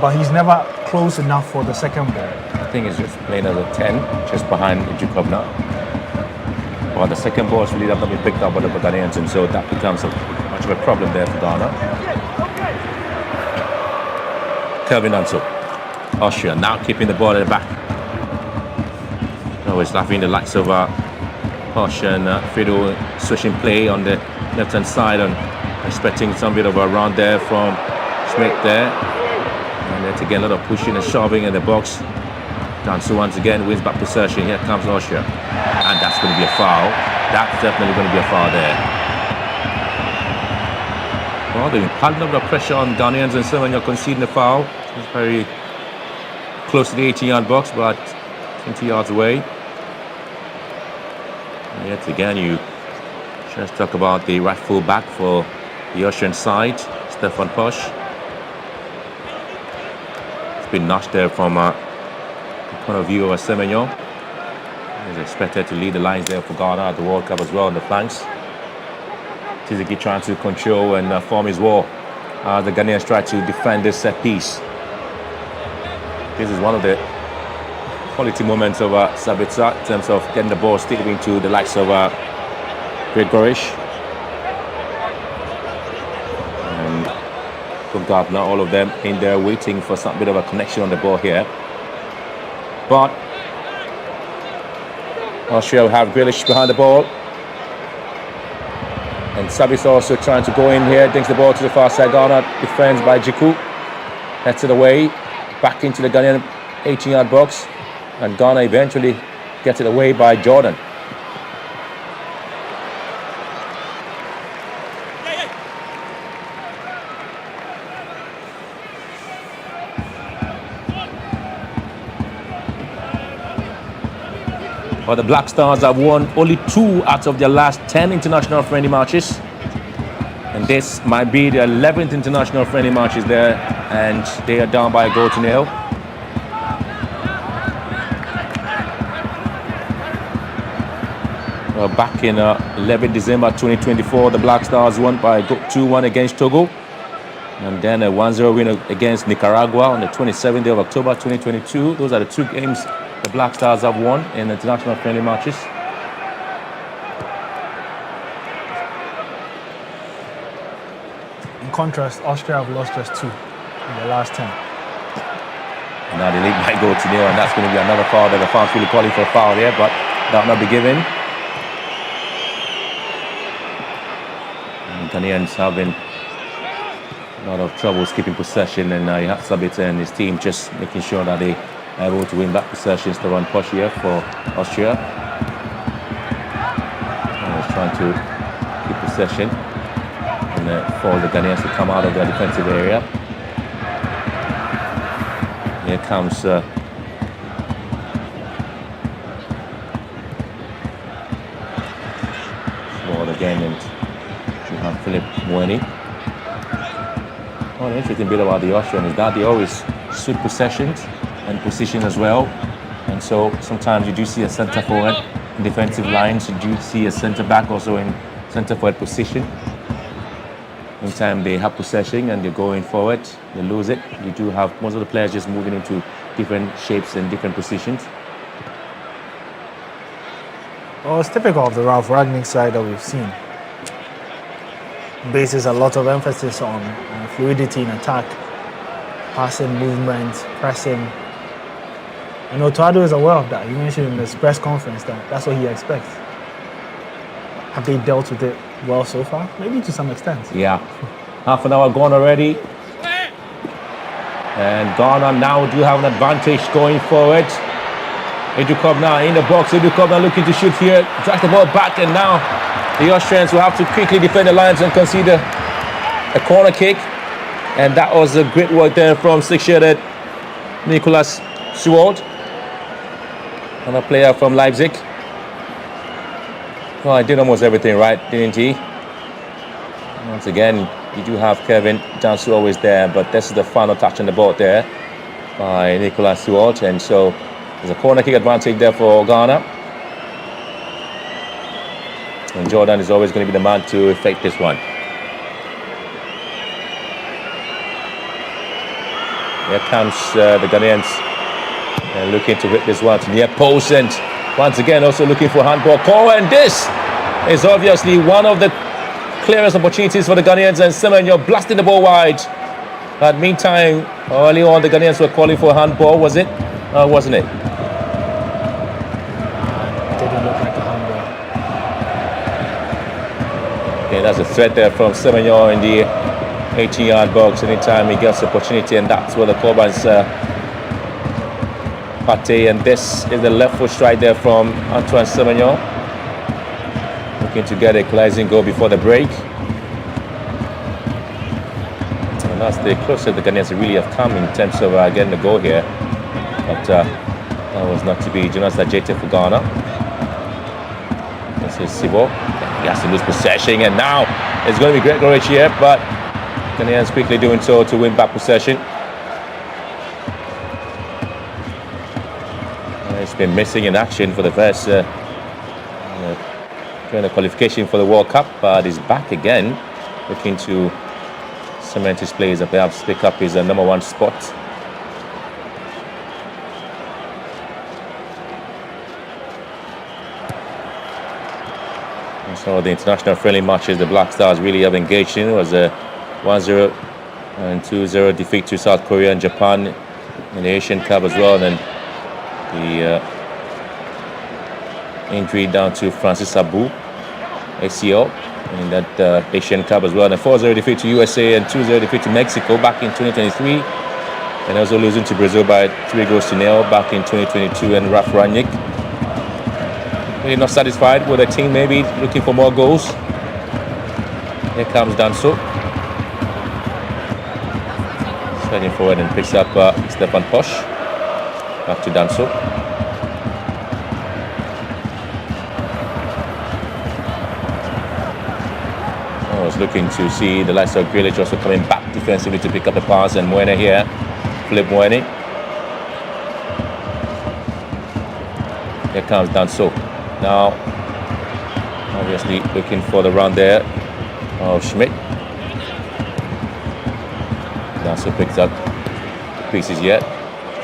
Speaker 2: but he's never close enough for the second ball.
Speaker 3: I think he's just playing as a 10, just behind Edu Kobna. But the second ball is really not been picked up by the Ghanaians, and so that becomes much of a problem there for Ghana. Kelvin Danso. Austria now keeping the ball at the back. Always laughing the likes of Posh and Fido switching play on the left-hand side and expecting some bit of a round there from Schmidt there. And yet again, a lot of pushing and shoving in the box. Danso once again wins back possession. Here comes Austria. And that's going to be a foul. That's definitely going to be a foul there. Well, they've been piling up the pressure on Ghanaians, and so when you're conceding a foul, it's very close to the 18-yard box, but 20 yards away. And yet again, you just talk about the right full back for the Austrian side, Stefan Posch. It's been notched there from the point of view of Semenyo. He's expected to lead the lines there for Ghana at the World Cup as well on the flanks. Tiziki trying to control and form his wall as the Ghanaians try to defend this set piece. This is one of the quality moments of Sabitzer in terms of getting the ball sticking to the likes of Great Gorish. And Gardner, all of them in there waiting for some bit of a connection on the ball here. But Austria will have Grealish behind the ball. And Sabitzer also trying to go in here, dinks the ball to the far side. Ghana defends by Jiku. Heads it away. Back into the Ghanaian 18-yard box, and Ghana eventually gets it away by Jordan. But the Black Stars have won only 2 out of their last 10 international friendly matches. And this might be the 11th international friendly matches there, and they are down by a goal to nil. Back in 11 December 2024, the Black Stars won by 2-1 against Togo. And then a 1-0 win against Nicaragua on the 27th day of October 2022. Those are the 2 games the Black Stars have won in international friendly matches.
Speaker 2: In contrast, Austria have lost just 2 in the last 10.
Speaker 3: And now the lead might go to nil, and that's going to be another foul that the fans really calling for a foul there, but that will not be given. And Ghanaians have been A lot of troubles keeping possession, and you have Sabitzer and his team just making sure that they are able to win back possessions. To run push here for Austria. He's trying to keep possession and for the Ghanaians to come out of their defensive area. Here comes ball again, and you have Philip Mweni. One interesting bit about the Austrian is that they always suit possessions and position as well. And so sometimes you do see a centre forward in defensive lines, you do see a centre back also in centre forward position. Anytime they have possession and they're going forward, they lose it. You do have most of the players just moving into different shapes and different positions.
Speaker 2: Well, it's typical of the Ralph Ragnick side that we've seen. Bases a lot of emphasis on fluidity in attack, passing, movement, pressing. And Otuado is aware of that. He mentioned in his press conference that that's what he expects. Have they dealt with it well so far? Maybe to some extent.
Speaker 3: Yeah. Half an hour gone already. And Ghana now do have an advantage going forward. Edukov now in the box. Edukov now looking to shoot here. Drags the ball back, and now the Austrians will have to quickly defend the lines and concede a corner kick. And that was a great work there from six-shirted Nicolas Suwald. Another player from Leipzig. Well, I did almost everything right, didn't he? Once again, you do have Kevin Dansu always there, but this is the final touch on the board there by Nicolas Suwald. And so there's a corner kick advantage there for Ghana. And Jordan is always going to be the man to effect this one. Here comes the Ghanaians looking to hit this one to near post, and once again also looking for handball call. And this is obviously one of the clearest opportunities for the Ghanaians, and Semenyo blasting the ball wide. But meantime, early on the Ghanaians were calling for handball, was it? Wasn't it?
Speaker 2: Didn't look like a handball.
Speaker 3: Okay, that's a threat there from Semenyo in the 18-yard box anytime he gets the opportunity, and that's where the Corbans Pate, and this is the left foot strike there from Antoine Semenyo, looking to get a equalizing goal before the break. And that's the closest the Ghanaians really have come in terms of getting the goal here, but that was not to be. Jonas Ajete for Ghana. This is Sibo. He has to lose possession, and now it's going to be Greg Gorich here, but Ghanaians quickly doing so to win back possession. It's been missing in action for the first during the qualification for the World Cup, but he's back again, looking to cement his plays and perhaps pick up his number one spot. And so the international friendly matches the Black Stars really have engaged in was a 1-0 and 2-0 defeat to South Korea and Japan in the Asian Cup as well, and then the injury down to Francis Abu ACL in that Asian Cup as well, and a 4-0 defeat to USA and 2-0 defeat to Mexico back in 2023, and also losing to Brazil by 3-0 back in 2022. And Ralph Rangnick really not satisfied with the team, maybe looking for more goals. Here comes Danso, sliding forward and picks up Stefan Posch. Back to Danso. I was looking to see the likes of Grealish also coming back defensively to pick up the pass, and Mwene here, Philip Mwene. Here comes Danso. Now, obviously looking for the run there of Schmidt. Danso picks up pieces yet.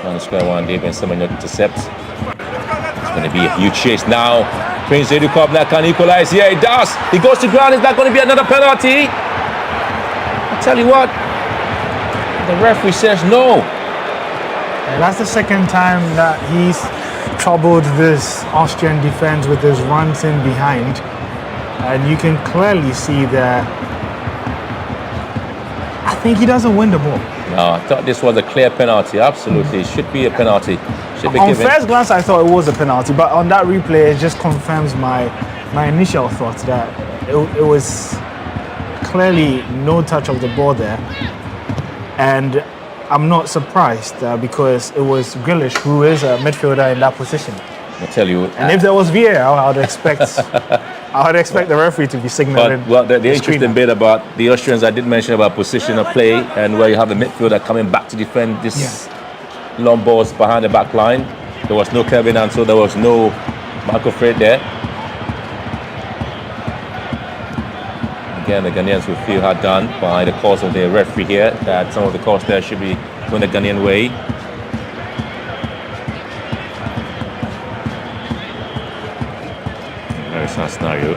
Speaker 3: On the square one, deep, and Semenyo intercepts. It's going to be a huge chase now. Prince Edukov now can equalize. Yeah, he does. He goes to ground. Is that going to be another penalty? I tell you what, the referee says no.
Speaker 2: And that's the second time that he's troubled this Austrian defense with his runs in behind. And you can clearly see that I think he doesn't win the ball.
Speaker 3: No, I thought this was a clear penalty. Absolutely, it should be a penalty. Should be
Speaker 2: On
Speaker 3: given.
Speaker 2: first glance, I thought it was a penalty, but on that replay, it just confirms my initial thoughts that it was clearly no touch of the ball there. And I'm not surprised because it was Grealish who is a midfielder in that position.
Speaker 3: I tell you.
Speaker 2: And if there was VAR, I would expect the referee to be signaling.
Speaker 3: But well, the interesting
Speaker 2: screener.
Speaker 3: bit about the Austrians, I did mention about position of play and where you have the midfielder coming back to defend this long balls behind the back line. There was no Kevin, and so there was no Marco Fred there. Again, the Ghanaians will feel hard done by the calls of the referee here, that some of the calls there should be going the Ghanaian way. Very sad scenario.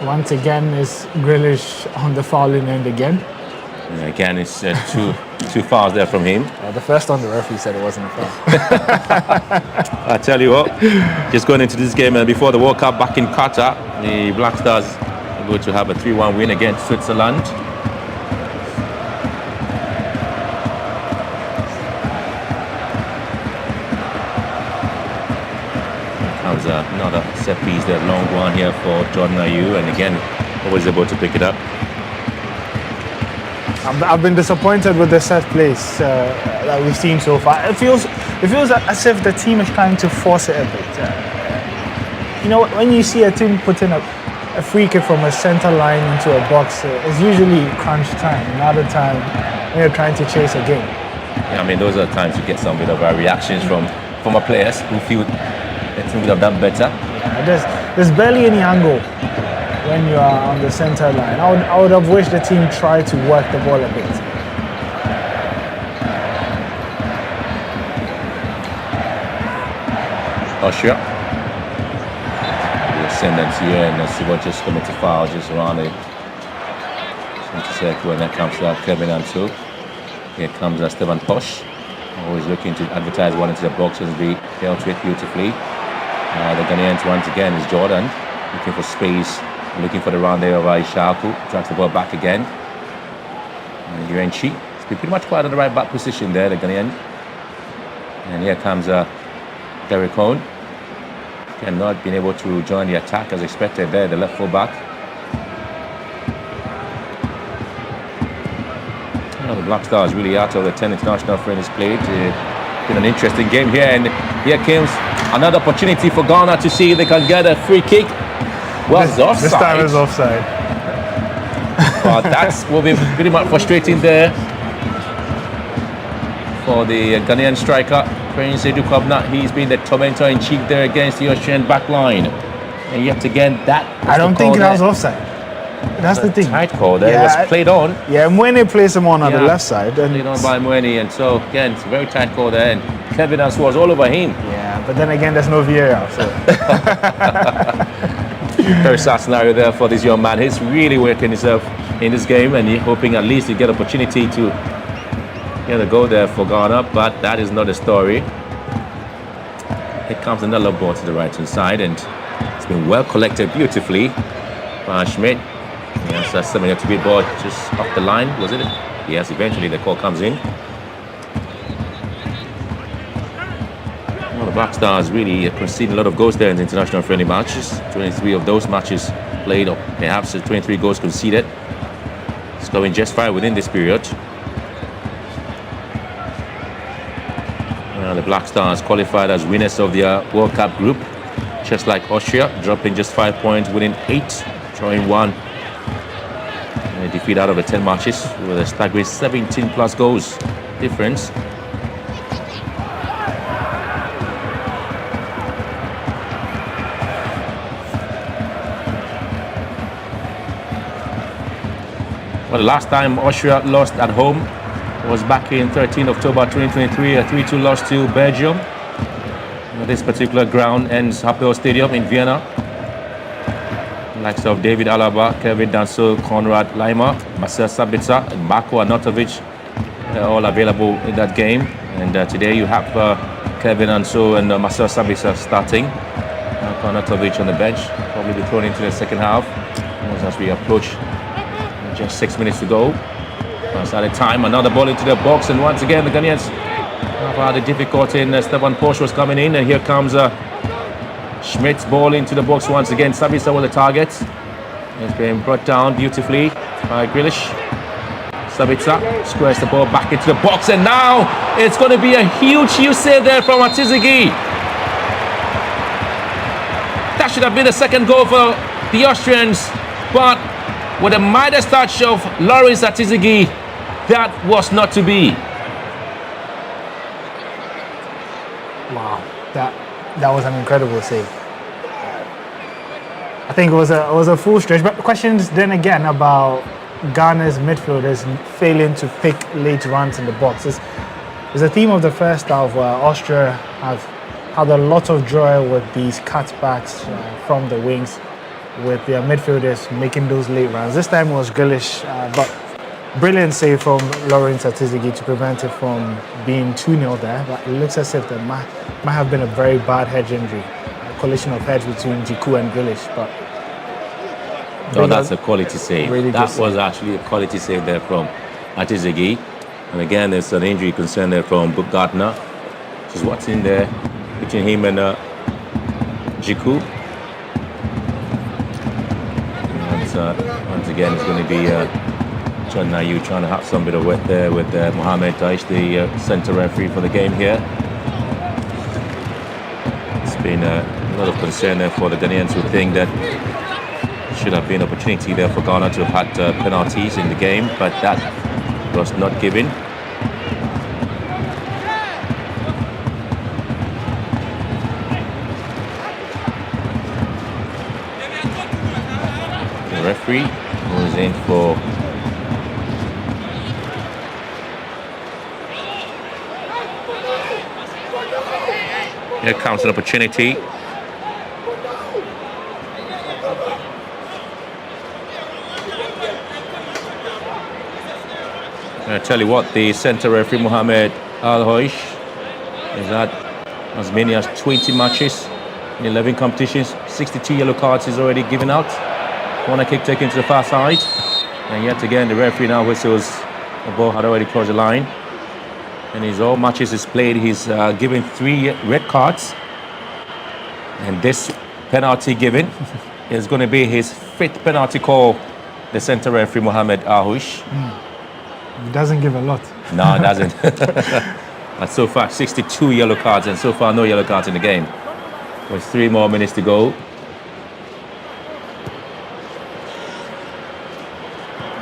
Speaker 2: Once again, is Grealish on the fouling end again?
Speaker 3: And again, it's two fouls there from him.
Speaker 2: The first one, the referee said it wasn't a foul.
Speaker 3: I tell you what, just going into this game and before the World Cup back in Qatar, the Black Stars are going to have a 3-1 win against Switzerland. Comes another set piece, that long one here for Jordan Ayew, and again, always able to pick it up.
Speaker 2: I've been disappointed with the set plays that we've seen so far. It feels as if the team is trying to force it a bit. You know, when you see a team put in a free kick from a center line into a box, it's usually crunch time. Another time, when you're trying to chase a game.
Speaker 3: Yeah, I mean, those are the times you get some bit of reactions from former players who feel the team would have done better.
Speaker 2: Yeah, there's barely any angle when you are on the center line. I would have wished the team tried to work the ball a bit.
Speaker 3: Austria. The ascendants here, and let's see what just committed foul just around the center circle, and that comes out Kevin Anso. Here comes Stefan Posch, always looking to advertise one into the box and be dealt with beautifully. The Ghanaians once again is Jordan, looking for space, looking for the round there of Ishaku, tracks the ball back again. And Yuenchi, it's been pretty much quiet on the right back position there, the Ghanaian. And here comes Derek Cohn. Again, not being able to join the attack as expected there, the left full back. Well, the Black Stars really out of the 10 international friendlies played. It's been an interesting game here, and here comes another opportunity for Ghana to see if they can get a free kick. Well, it's offside.
Speaker 2: This time is offside.
Speaker 3: But that will be pretty much frustrating there for the Ghanaian striker, Prince Edu Kwabna. He's been the tormentor in chief there against the Austrian back line. And yet again, that was
Speaker 2: I don't
Speaker 3: the
Speaker 2: think
Speaker 3: call
Speaker 2: that was
Speaker 3: there.
Speaker 2: offside. That's the thing.
Speaker 3: Tight call there.
Speaker 2: Yeah,
Speaker 3: It was played on.
Speaker 2: Yeah, Mwene plays him on the left side. And
Speaker 3: Played on by Mweni, and so again, it's a very tight call there. And Kevin Anso was all over him.
Speaker 2: yeah, but then again, there's no VAR. So.
Speaker 3: Very sad scenario there for this young man. He's really working himself in this game, and he's hoping at least to get opportunity to get a goal there for Ghana, but that is not the story. Here comes another ball to the right-hand side, and it's been well collected beautifully by Schmidt. Yes, that's something to beat ball just off the line, was it? Yes, eventually the call comes in. Well, the Black Stars really conceded a lot of goals there in the international friendly matches. 23 of those matches played, or perhaps 23 goals conceded. Scoring just 5 within this period. The Black Stars qualified as winners of their World Cup group, just like Austria, dropping just 5 points, winning 8, drawing 1. And a defeat out of the 10 matches with a staggering 17 plus goals difference. Well, the last time Austria lost at home was back in 13 October 2023, a 3-2 loss to Belgium. This particular ground ends Hapoel Stadium in Vienna. Likes of David Alaba, Kevin Danso, Konrad Laimer, Marcel Sabitzer, and Marko Arnautovic, all available in that game. And today you have Kevin Danso and Marcel Sabitzer starting. Marko Arnautovic on the bench, probably be thrown into the second half as we approach just 6 minutes to go. At a time, another ball into the box, and once again the Ghanaians have had a difficulty. And Stefan Porsche was coming in, and here comes Schmidt's ball into the box once again. Sabitzer was the target. It's been brought down beautifully by Grealish. Sabitzer squares the ball back into the box, and now it's going to be a huge save there from Atizigi. That should have been the second goal for the Austrians, but with a Midas touch of Lawrence Atizigi, that was not to be.
Speaker 2: Wow, that was an incredible save. I think it was a full stretch. But questions then again about Ghana's midfielders failing to pick late runs in the boxes. It's a theme of the first half where Austria have had a lot of joy with these cutbacks from the wings, with their midfielders making those late runs. This time it was Grealish, but brilliant save from Lawrence Atizigi to prevent it from being 2-0 there. But it looks as if there might have been a very bad head injury, a collision of heads between Jiku and Grealish. But
Speaker 3: no, that's a quality save.
Speaker 2: Really
Speaker 3: that was actually a quality save there from Atizigi. And again, there's an injury concern there from Gardner. Just what's in there between him and Jiku. Once again, it's going to be John Nayu trying to have some bit of work there with Mohamed Daish, the centre referee for the game here. It's been a lot of concern there for the Ghanaians who think that should have been an opportunity there for Ghana to have had penalties in the game, but that was not given. The referee goes in for here comes an opportunity. I tell you what, the centre referee Mohamed Al-Hoish has had as many as 20 matches in 11 competitions. 62 yellow cards is already given out. Corner kick taken to the far side, and yet again the referee now whistles. The ball had already crossed the line, and in all matches he's played, he's given 3 red cards, and this penalty given is going to be his 5th penalty call. The centre referee Mohamed Al-Hoish.
Speaker 2: It doesn't give a lot.
Speaker 3: No, it doesn't. But so far, 62 yellow cards, and so far no yellow cards in the game. With 3 more minutes to go.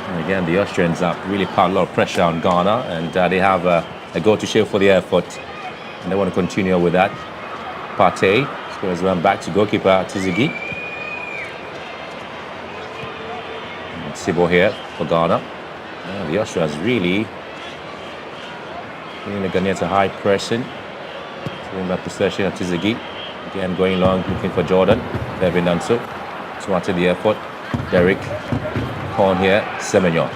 Speaker 3: And again, the Austrians have really put a lot of pressure on Ghana, and they have a goal to show for the effort, and they want to continue with that. Partey scores one back to goalkeeper Atizigi. Sibo here for Ghana. Yeah, the Austrians really giving the Ghanaians a high pressing. Going back possession, Atizigi. Again going long, looking for Jordan. Kevin Danso. Swatted the effort. Derek. Horn here. Semenyo.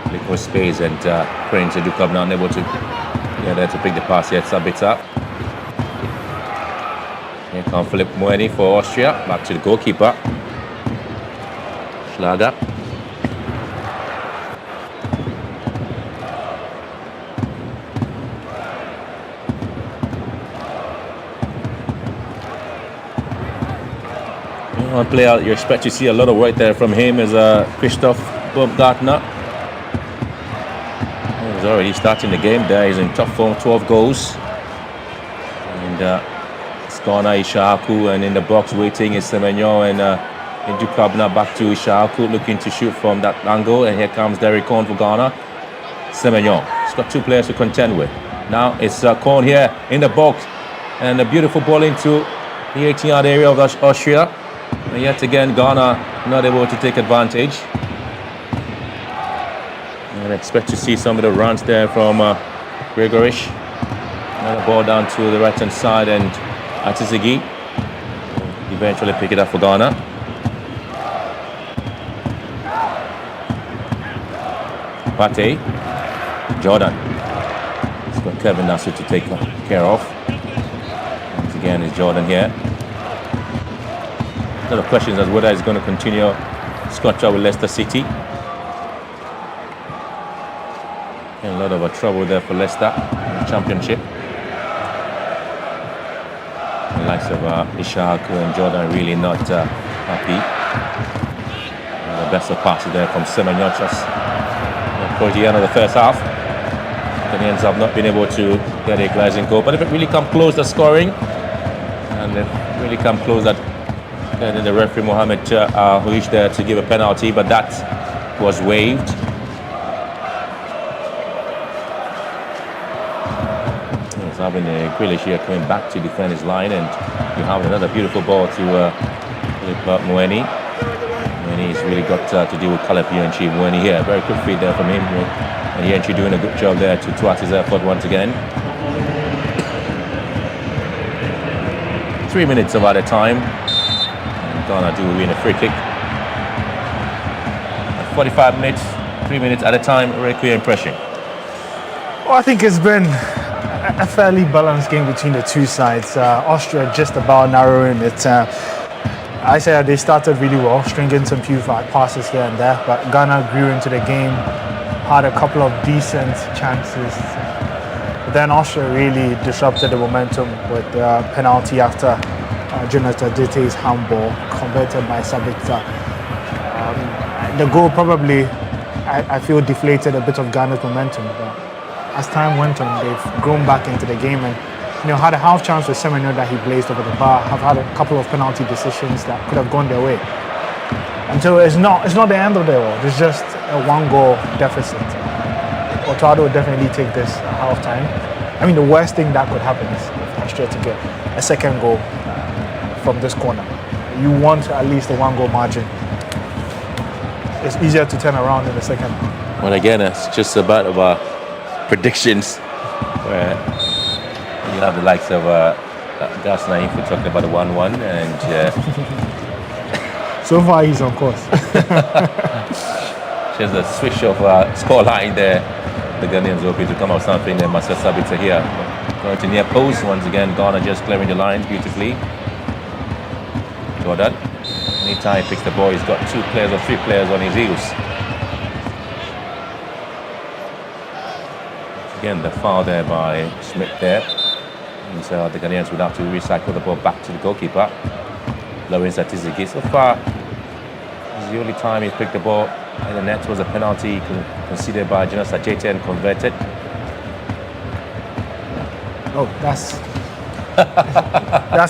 Speaker 3: Looking for space, and Prince Edukab not able to get there to pick the pass yet. Sabitzer. Here comes Philip Moeni for Austria. Back to the goalkeeper. Schlager. One player you expect to see a lot of work there from him is Christoph Baumgartner. He's already starting the game there. He's in top form, 12 goals. And it's Ghana, Ishaku, and in the box waiting is Semenyo, and Ndukabna back to Ishaku, looking to shoot from that angle. And here comes Derek Korn for Ghana. Semenyo. He's got 2 players to contend with. Now it's Korn here in the box, and a beautiful ball into the 18-yard area of Austria. And yet again, Ghana not able to take advantage. And I expect to see some of the runs there from Gregorish. Another ball down to the right-hand side, and Atizigi eventually pick it up for Ghana. Pate. Jordan. It's got Kevin Nassau to take care of. Once again, it's Jordan here. A lot of questions as whether he's going to continue Scotland with Leicester City. And a lot of trouble there for Leicester in the Championship. The likes of Ishaku and Jordan really not happy. The best of passes there from Semenyochas. Towards the end of the first half, Ghanaians have not been able to get a equalizing goal, but if it really come close to scoring, and it really come close that then the referee Mohamed Huish there to give a penalty, but that was waived. He's having a Grealish here coming back to defend his line, and you have another beautiful ball to Mweni. He's really got to deal with Caleb Ianchi. Mweni here, very good feed there from him. And Ianchi doing a good job there to twat his effort once again. 3 minutes of added time. And Ghana do win a free kick. At 45 minutes, 3 minutes at a time. Requiem impression.
Speaker 2: Well, I think it's been a fairly balanced game between the two sides. Austria just about narrowing it. I said they started really well, stringing some few passes here and there, but Ghana grew into the game, had a couple of decent chances. But then Austria really disrupted the momentum with the penalty after Jonathan Dete's handball, converted by Sabitzer. The goal probably, I feel, deflated a bit of Ghana's momentum, but as time went on, they've grown back into the game and had a half chance with Semenyo that he blazed over the bar. Have had a couple of penalty decisions that could have gone their way. And so it's not the end of the world. It's just a 1-goal deficit. Otado will definitely take this at half time. I mean, the worst thing that could happen is for Austria to get a second goal from this corner. You want at least a 1-goal margin. It's easier to turn around in the second.
Speaker 3: Well, again, it's just a bit of predictions where you have the likes of Gas Naif for talking about the 1-1, and
Speaker 2: so far he's on course.
Speaker 3: there's a switch of scoreline there. The Ghanaians hoping to come out something there. Masa Sabitzer here going to near post once again. Ghana just clearing the line beautifully. Jordan, anytime he picks the ball, he's got 2 players or 3 players on his heels. Again, the foul there by Smith there. And so the Ghanaians would have to recycle the ball back to the goalkeeper, Lawrence Atizigi. So far, this is the only time he's picked the ball, and the net was a penalty conceded by Jonas Ajete and converted.
Speaker 2: Oh, that's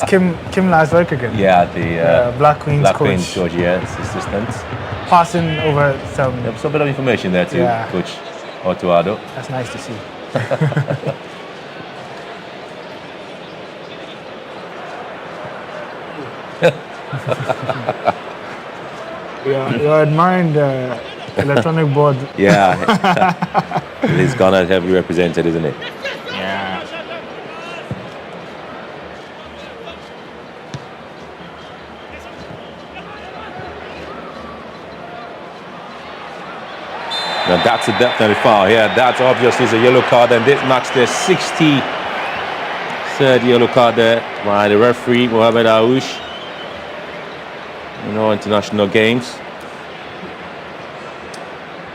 Speaker 2: Kim Lasberg again.
Speaker 3: Yeah, the
Speaker 2: Black Queen's
Speaker 3: Black
Speaker 2: coach.
Speaker 3: Queen's coach, yeah, his assistant.
Speaker 2: Passing over some.
Speaker 3: Some bit of information there to Coach Otuado.
Speaker 2: That's nice to see. You're admiring the electronic board.
Speaker 3: Yeah. It's Ghana heavily represented, isn't it?
Speaker 2: Yeah.
Speaker 3: Now that's a definitely foul. Yeah, that's obviously a yellow card, and this marks the 63rd yellow card there by the referee, Mohamed Aoush. International games.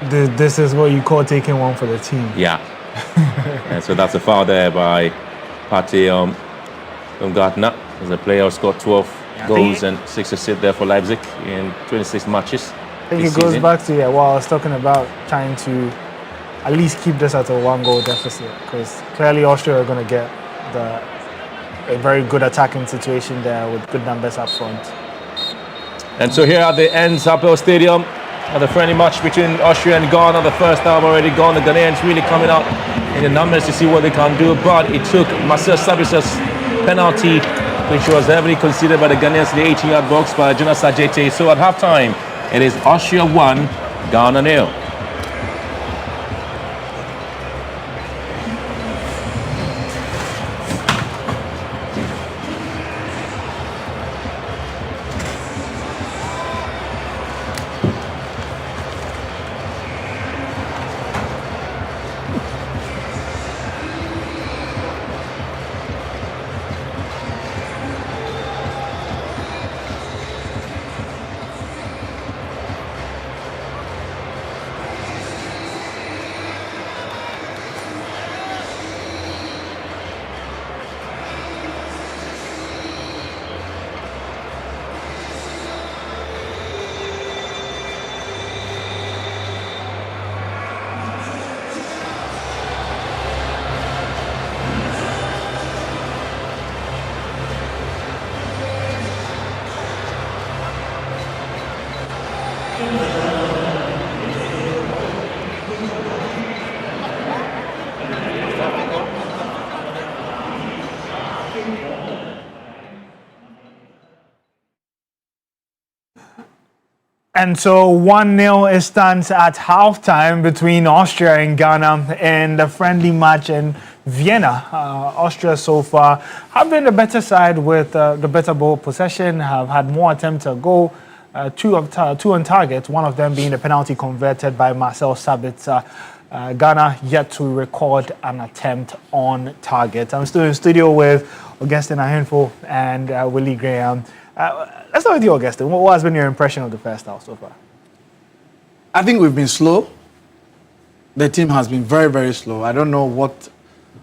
Speaker 2: This is what you call taking one for the team.
Speaker 3: Yeah. And so that's a foul there by Pate Baumgartner. As a player who scored 12 goals and 6 assists there for Leipzig in 26 matches.
Speaker 2: I think it goes back to what I was talking about, trying to at least keep this at a 1-goal deficit, because clearly Austria are going to get a very good attacking situation there with good numbers up front.
Speaker 3: And so here at the ends, Appel Stadium, at the friendly match between Austria and Ghana. The first half already gone. The Ghanaians really coming out in the numbers to see what they can do, but it took Marcel Sabitzer's penalty, which was heavily considered by the Ghanaians in the 18-yard box by Jonas Ajete. So at halftime, it is Austria 1, Ghana 0.
Speaker 2: And so 1-0 it stands at halftime between Austria and Ghana in the friendly match in Vienna. Austria so far have been the better side with the better ball possession, have had more attempts at goal, two on target, one of them being the penalty converted by Marcel Sabitzer. Ghana yet to record an attempt on target. I'm still in studio with Augustine Ahenfo and Willie Graham. Let's start with you, Augustine. What has been your impression of the first half so far?
Speaker 1: I think we've been slow. The team has been very, very slow. I don't know what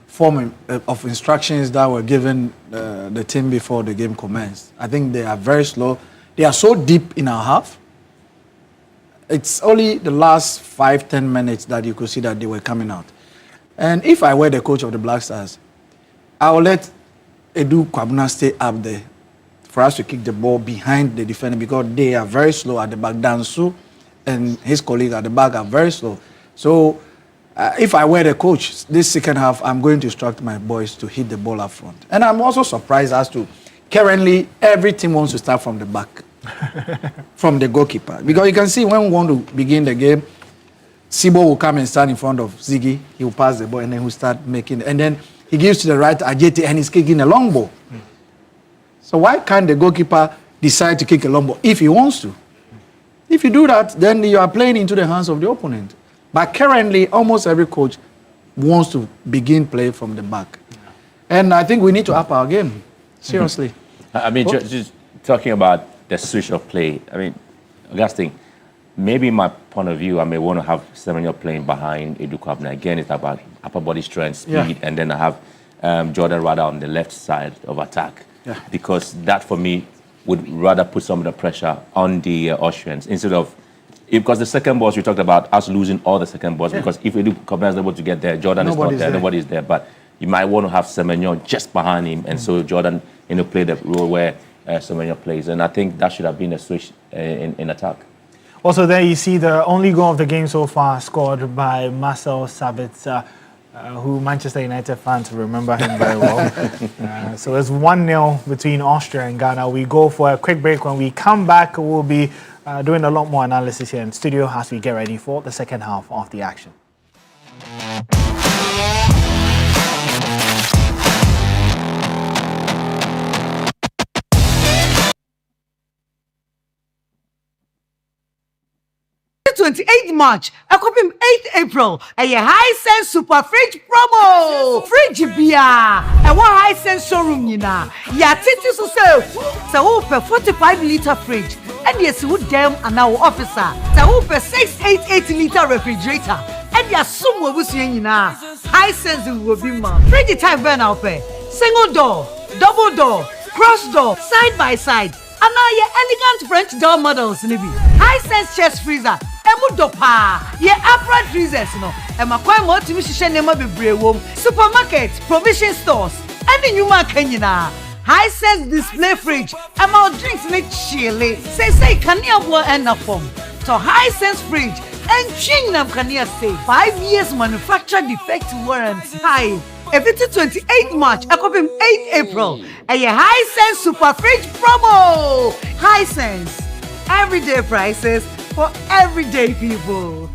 Speaker 1: form of instructions that were given the team before the game commenced. I think they are very slow. They are so deep in our half. It's only the last 5-10 minutes that you could see that they were coming out. And if I were the coach of the Black Stars, I would let Edu Kwabena stay up there for us to kick the ball behind the defender because they are very slow at the back. Dansu and his colleague at the back are very slow. So if I were the coach, this second half, I'm going to instruct my boys to hit the ball up front. And I'm also surprised as to currently every team wants to start from the back, from the goalkeeper. Because you can see when we want to begin the game, Sibo will come and stand in front of Ziggy. He will pass the ball and then he'll start making, and then he gives to the right Ajeti and he's kicking a long ball. So why can't the goalkeeper decide to kick a long ball if he wants to? If you do that, then you are playing into the hands of the opponent. But currently, almost every coach wants to begin play from the back. And I think we need to up our game, seriously.
Speaker 3: I mean, just talking about the switch of play, I mean, Augustine, maybe in my point of view, I may want to have Semenyo playing behind Edu Kwabena. Again, it's about upper body strength, speed, and then I have Jordan Rada on the left side of attack. Yeah. Because that, for me, would rather put some of the pressure on the Austrians instead of... Because the second balls, we talked about us losing all the second balls, because if Edu Kwabena is able to get there, Jordan is not there, nobody's there. But you might want to have Semenyo just behind him, and so Jordan, play the role where Semenyo plays. And I think that should have been a switch in attack.
Speaker 2: Also, there you see the only goal of the game so far scored by Marcel Sabitzer, who Manchester United fans remember him very well. So it's 1-0 between Austria and Ghana. We go for a quick break. When we come back, we'll be doing a lot more analysis here in studio as we get ready for the second half of the action.
Speaker 5: March, I copy 8th April, a high-sense super fridge promo. Fridge beer, and one high-sense showroom, ya titi so 45-liter fridge, and yes, would them and our officer, so 688-liter refrigerator, and ya sumo was high-sense will be man. Fridge type burn out pay, single door, double door, cross door, side by side, and now your elegant French door models, high-sense chest freezer. Emudopa, ye upright freezers no. Emakwa mo timi hihye nema bebre wom. Supermarket, provision stores, and the new Kenyana. High sense display fridge. Ema drinks ne chile. Say kania bo and na form. So high sense fridge and chin nam kania say 5 years manufacturer defect warranty. Hi. Every 28 March, I copy 8 April. A high sense super fridge promo. High sense. Everyday prices for everyday people.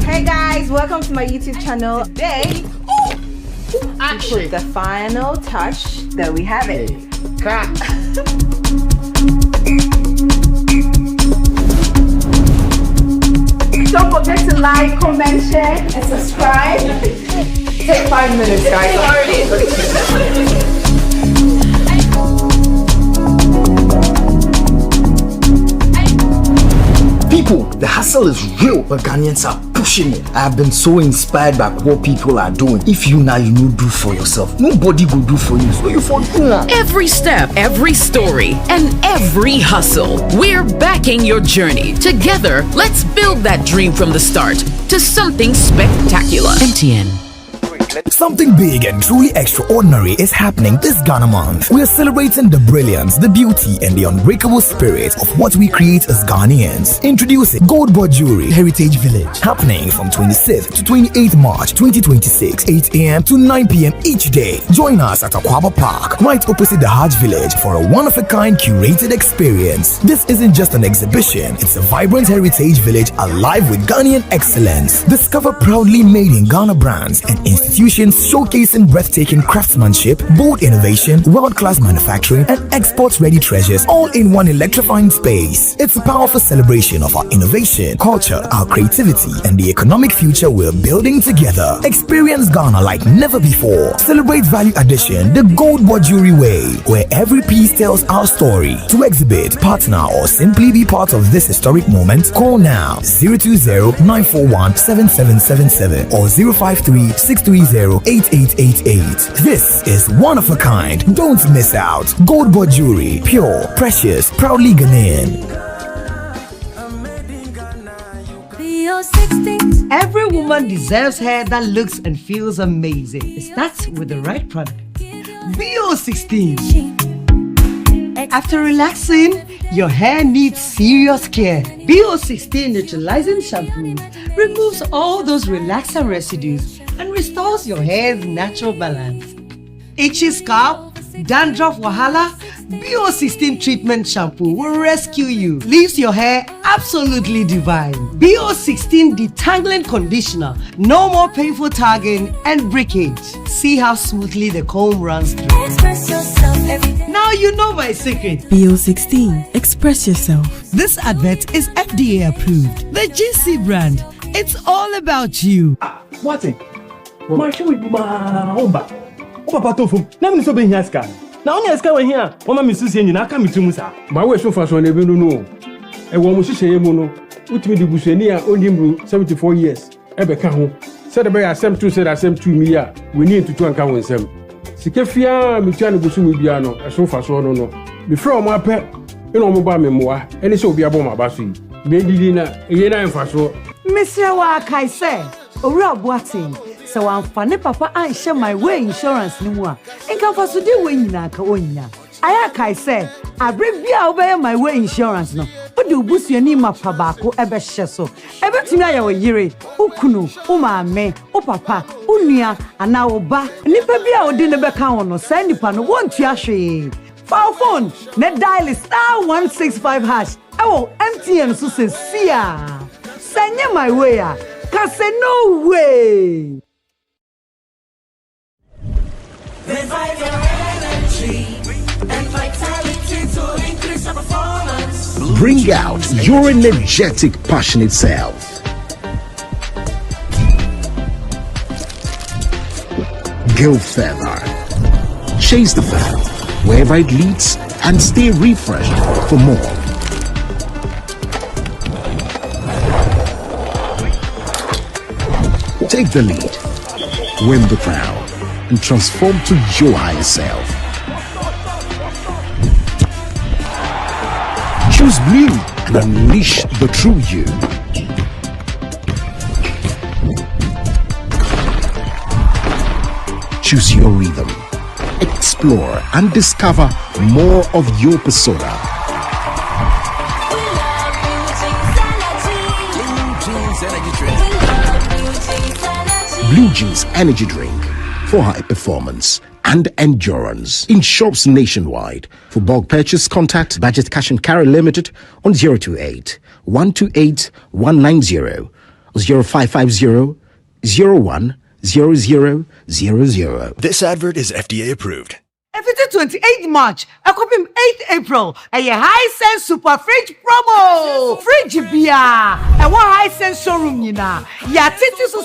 Speaker 6: Hey guys, welcome to my YouTube channel. Today, we put the final touch. There we have it. Crack. Don't forget to like, comment, share, and subscribe. Take 5 minutes, guys.
Speaker 7: People, the hustle is real, but Ghanaians are pushing it. I have been so inspired by what people are doing. If you now you know do for yourself, nobody will do for you. So you for do that.
Speaker 8: Every step, every story, and every hustle. We're backing your journey. Together, let's build that dream from the start to something spectacular. MTN.
Speaker 7: Something big and truly extraordinary is happening this Ghana month. We are celebrating the brilliance, the beauty, and the unbreakable spirit of what we create as Ghanaians. Introducing Gold Board Jewelry Heritage Village, happening from 26th to 28th March 2026, 8 a.m. to 9 p.m. each day. Join us at Akwaba Park, right opposite the Hajj Village, for a one-of-a-kind curated experience. This isn't just an exhibition, it's a vibrant heritage village alive with Ghanaian excellence. Discover proudly made in Ghana brands and institutions showcasing breathtaking craftsmanship, bold innovation, world-class manufacturing, and export-ready treasures, all in one electrifying space. It's a powerful celebration of our innovation, culture, our creativity, and the economic future we're building together. Experience Ghana like never before. Celebrate value addition the Gold Board Jewelry way, where every piece tells our story. To exhibit, partner, or simply be part of this historic moment, call now 020-941-7777 or 053-630-8888. This is one of a kind. Don't miss out. Gold Board Jewelry, pure, precious, proudly Ghanaian.
Speaker 5: Every woman deserves hair that looks and feels amazing. It starts with the right product. BO16. After relaxing, your hair needs serious care. BO16 neutralizing shampoo removes all those relaxant residues and restores your hair's natural balance. Itchy scalp, dandruff wahala, BO16 treatment shampoo will rescue you. Leaves your hair absolutely divine. BO16 detangling conditioner. No more painful tagging and breakage. See how smoothly the comb runs through. Now you know my secret.
Speaker 9: BO16. Express yourself.
Speaker 5: This advert is FDA approved. The GC brand. It's all about you.
Speaker 10: What? My shoe is my home. Papa tofu. Na me so be here scan. Na onya scan we here. Mama me susie nyina aka metum sa. Ma we so fa so na be no no. E wo mo hihye mu no. Utimi di busuani a onimru 74 years. E be ka ho. Said the asem to said asem to me a we need to anka ho nsem. Sike fia me tua no busu mu bia no. E so fa so no no. Me fra o mo apɛ. E no mo ba me moa. Ene se obi abo ma ba so yi. Me didi na e na mfa so.
Speaker 5: Mr. Wakai say, Owura Boating. So I'm funny papa and share my way insurance ni mu a nka fa so de we nyina ka onya aya say abre bia obey my way insurance no o de obusuani mapa baako ebe hye so ebe tumi aya wo yire ukunu o maame o papa o nua ana wo ba nipa bia o de ne be ka wono sa nipa no wontu ahwe phone ne dial *165# ewo MTN so se sia sanye my way a ka say no way.
Speaker 11: Revive your energy and vitality to increase your performance.
Speaker 12: Bring out your energetic, passionate self. Go further. Chase the fan wherever it leads and stay refreshed for more. Take the lead. Win the crown. And transform to your higher self. Choose blue and unleash the true you. Choose your rhythm. Explore and discover more of your persona. Blue Jeans Energy Drink. For high performance and endurance. In shops nationwide. For bulk purchase, contact Budget Cash and Carry Limited on 028 128 190 0550 01 0000.
Speaker 13: This advert is FDA approved.
Speaker 5: If it's 28th March, I copy 8th April, a high-sense super fridge promo. Fridge beer, and one high-sense showroom, you know. Yeah, titus so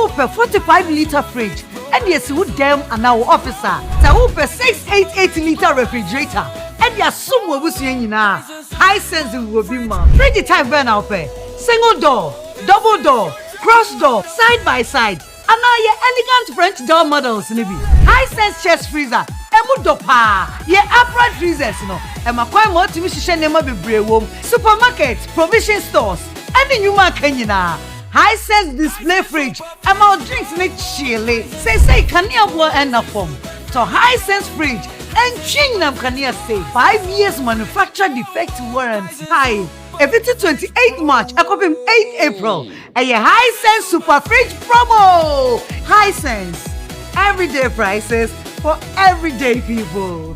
Speaker 5: per 45-liter fridge, and yes, who damn an our officer. So per 688-liter refrigerator, and yes, some will be seeing you now. High-sense will be mom. Fridge type burn out pay. Single door, double door, cross door, side by side. And now your elegant French door models, nibi. High-sense chest freezer, emu dopa. Your upright freezers, no. Ema kwa mo timi shishe nema bebre wom. Supermarkets, provision stores, and the new market nyina. Hisense display fridge. Our drinks make chilly. Say Kania boy and a form. So Hisense fridge and Chingnam Kania say 5 years manufacturer defect warranty. Hi. Every 28 March, I copy 8 April. And your Hisense Super Fridge promo. Hisense. Everyday prices for everyday people.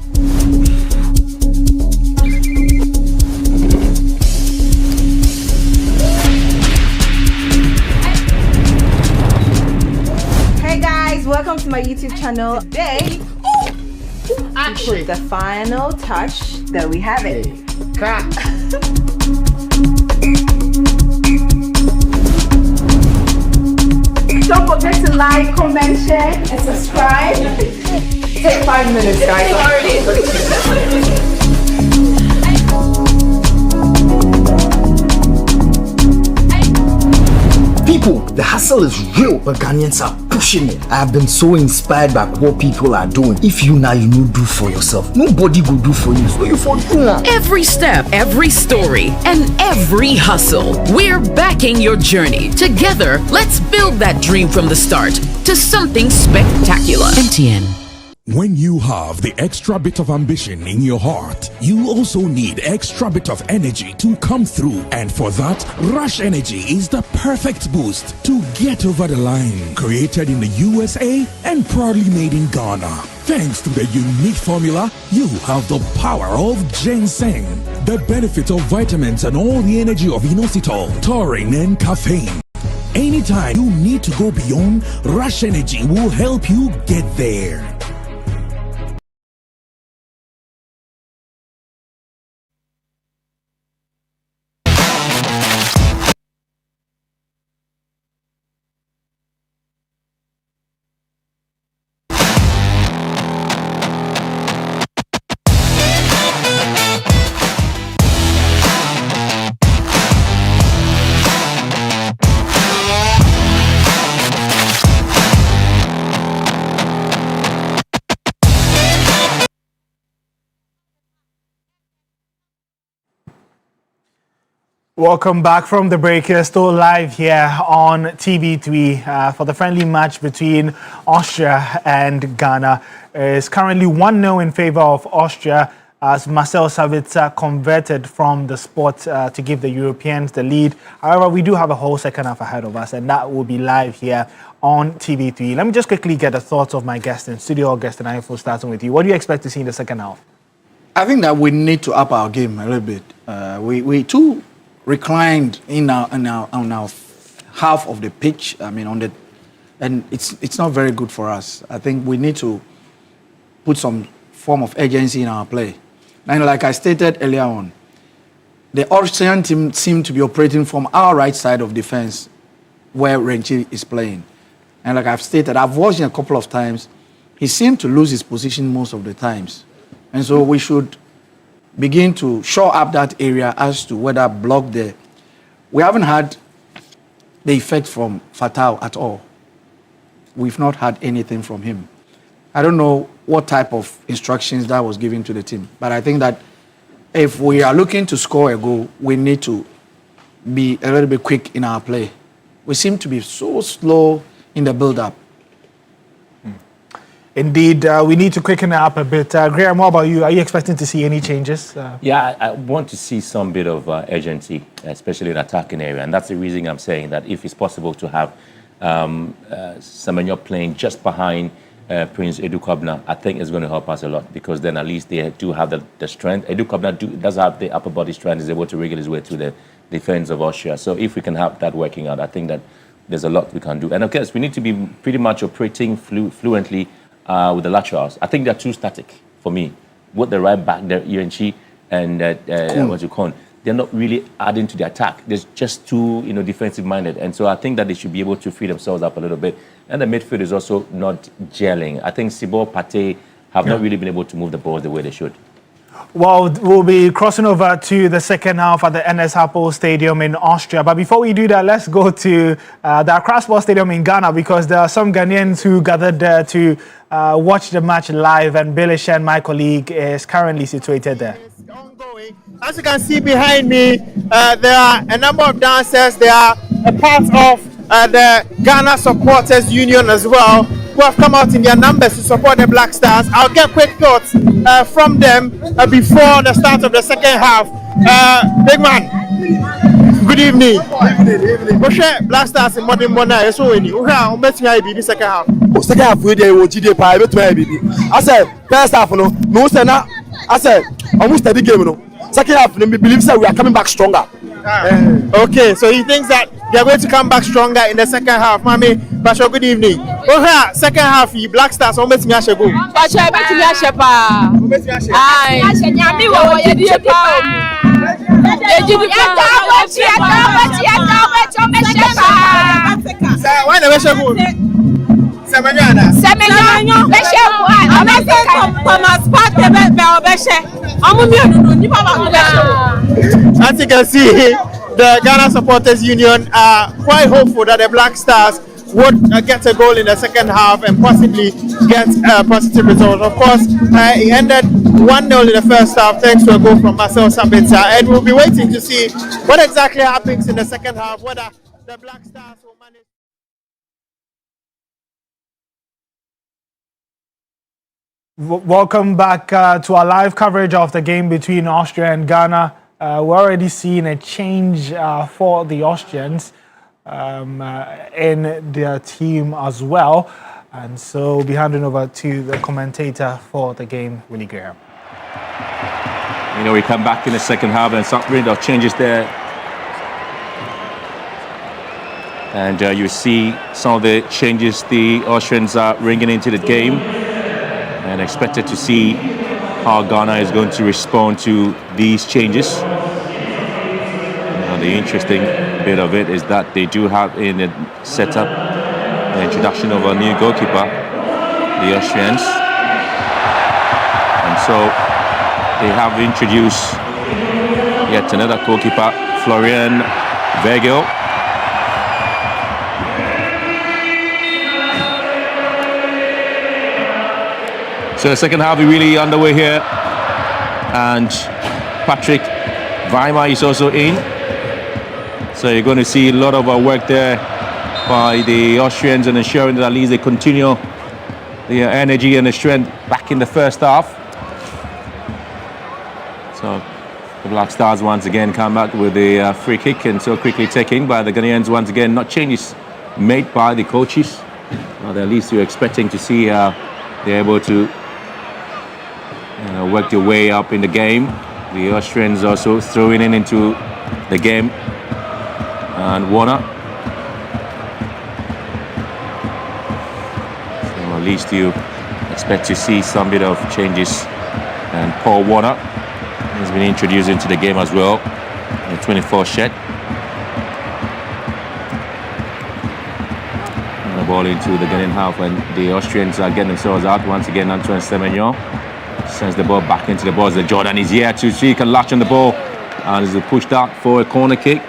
Speaker 6: Hey guys, welcome to my YouTube channel. Today, we put the final touch that we have it. Don't forget to like, comment, share, and subscribe. Take 5 minutes, guys.
Speaker 7: People, the hustle is real, but Ghanaians are pushing it. I have been so inspired by what people are doing. If you now you know do for yourself, nobody will do for you. So you for do now.
Speaker 8: Every step, every story, and every hustle. We're backing your journey. Together, let's build that dream from the start to something spectacular. MTN.
Speaker 14: When you have the extra bit of ambition in your heart, you also need extra bit of energy to come through. And for that, Rush Energy is the perfect boost to get over the line. Created in the USA and proudly made in Ghana. Thanks to the unique formula, you have the power of ginseng, the benefit of vitamins and all the energy of inositol, taurine and caffeine. Anytime you need to go beyond, Rush Energy will help you get there.
Speaker 2: Welcome back from the break. You're still live here on TV3 for the friendly match between Austria and Ghana. It's currently 1-0 in favor of Austria as Marcel Sabitzer converted from the spot to give the Europeans the lead. However, we do have a whole second half ahead of us, and that will be live here on TV3. Let me just quickly get the thoughts of my guest in studio, Augustine Ifo, starting with you. What do you expect to see in the second half?
Speaker 1: I think that we need to up our game a little bit. We too reclined on our half of the pitch. I mean, and it's not very good for us. I think we need to put some form of urgency in our play. And like I stated earlier on, the Austrian team seemed to be operating from our right side of defense, where Renchi is playing. And like I've stated, I've watched him a couple of times. He seemed to lose his position most of the times, and so we should begin to shore up that area as to whether block there. We haven't had the effect from Fatal at all. We've not had anything from him. I don't know what type of instructions that was given to the team, but I think that if we are looking to score a goal, we need to be a little bit quick in our play. We seem to be so slow in the build-up.
Speaker 2: Indeed, we need to quicken it up a bit. Graham, what about you? Are you expecting to see any changes?
Speaker 3: Yeah, I want to see some bit of urgency, especially in the attacking area. And that's the reason I'm saying that if it's possible to have Semenyo playing just behind Prince Edu Kobna, I think it's going to help us a lot, because then at least they do have the strength. Edu Kobna does have the upper body strength, is able to wriggle his way through the defense of Austria. So if we can have that working out, I think that there's a lot we can do. And of course, we need to be pretty much operating fluently with the laterals. I think they're too static for me. With the right back, the Yuanchi and what you call, they're not really adding to the attack. They're just too, defensive minded. And so I think that they should be able to free themselves up a little bit. And the midfield is also not gelling. I think Sibor, Pate have not really been able to move the balls the way they should.
Speaker 2: Well, we'll be crossing over to the second half at the NS Hapoel Stadium in Austria. But before we do that, let's go to the Accra Sports Stadium in Ghana, because there are some Ghanaians who gathered there to watch the match live. And Billy Shen, my colleague, is currently situated there.
Speaker 15: As you can see behind me, there are a number of dancers. There are a part of the Ghana Supporters Union as well, who have come out in their numbers to support the Black Stars. I'll get quick thoughts from them before the start of the second half. Big man, good evening. Evening. Black Stars in modern Mona, so when you are betting the second half.
Speaker 16: Second half, we did what you did. I said, first half, no, I said, almost the game, no. Second half, we believe that we are coming back stronger.
Speaker 15: Okay, so he thinks that they are going to come back stronger in the second half. Mami, Basho, good evening. Second half, Black Stars, how much you have to go?
Speaker 17: Basho, bet me a shepa. Aye.
Speaker 15: Why never show good? Semenya. As you can see, the Ghana Supporters Union are quite hopeful that the Black Stars would get a goal in the second half and possibly get a positive result. Of course, it ended 1-0 in the first half thanks to a goal from Marcel Sabitzer, and we'll be waiting to see what exactly happens in the second half, whether the Black Stars will manage.
Speaker 2: Welcome back to our live coverage of the game between Austria and Ghana. We're already seeing a change for the Austrians in their team as well. And so we'll be handing over to the commentator for the game, Willie Graham.
Speaker 3: You know, we come back in the second half and some really of changes there. And you see some of the changes the Austrians are bringing into the game. And expected to see how Ghana is going to respond to these changes. Now, the interesting bit of it is that they do have in the setup the introduction of a new goalkeeper, the Austrians. And so they have introduced yet another goalkeeper, Florian Weigel. So the second half is really underway here, and Patrick Weimar is also in. So you're going to see a lot of work there by the Austrians and ensuring that at least they continue the energy and the strength back in the first half. So the Black Stars once again come back with a free kick, and so quickly taken by the Ghanaians once again. Not changes made by the coaches. Well, at least you're expecting to see they're able to work their way up in the game. The Austrians also throwing into the game, and Warner. So at least you expect to see some bit of changes. And Paul Warner has been introduced into the game as well, the 24th shed. And the ball into the Ghanaian half, and the Austrians are getting themselves out once again. Antoine Semenyo sends the ball back into the box. The Jordan is here to see he can latch on the ball, and is pushed out for a corner kick.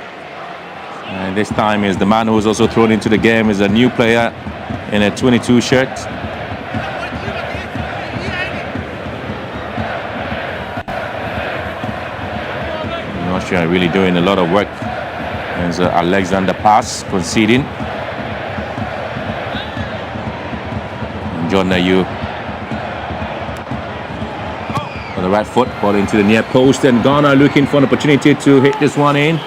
Speaker 3: And this time is the man who's also thrown into the game is a new player in a 22 shirt. And Austria are really doing a lot of work. And so Alexander Pass conceding. And John Nayu on the right foot, ball into the near post, and Ghana looking for an opportunity to hit this one in.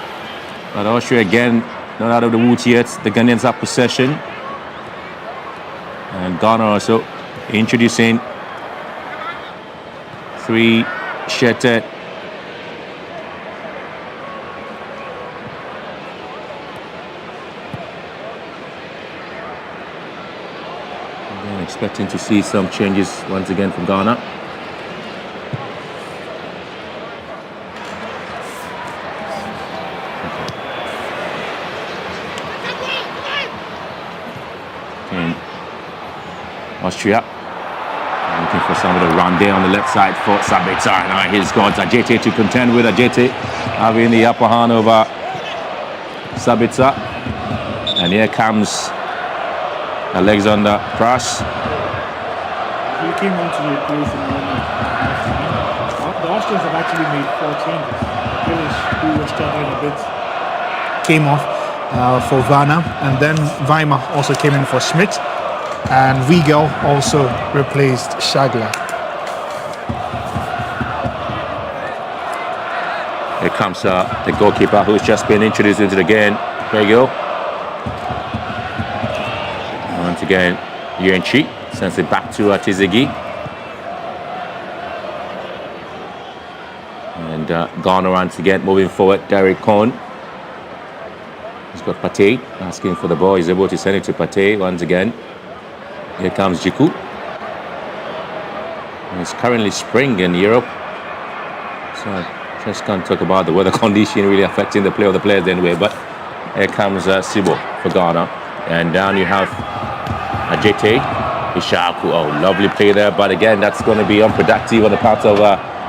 Speaker 3: But Austria again not out of the woods yet. The Ghanaians have possession. And Ghana also introducing three shirted again, expecting to see some changes once again from Ghana. Austria looking for somebody to run there on the left side for Sabitzer. Now he's got Ajete to contend with. Ajete having the upper hand over Sabitzer. And here comes Alexander Prass.
Speaker 2: He came on to replace him. The Austrians have actually made 4 changes. Grealish, who was struggling a bit, came off. for Werner, and then Weimar also came in for Schmidt, and Wiegel also replaced Schagler.
Speaker 3: Here comes the goalkeeper who's just been introduced into the game. There you go. Once again, Yuenchi sends it back to Tizigi. And Ghana once again moving forward. Derek Cohn. He's got Pate asking for the ball. He's able to send it to Pate once again. Here comes Jiku. It's currently spring in Europe. So I just can't talk about the weather condition really affecting the play of the players anyway. But here comes Sibo for Ghana. And down you have Ajete Ishaku. Oh, lovely play there. But again, that's going to be unproductive on the part of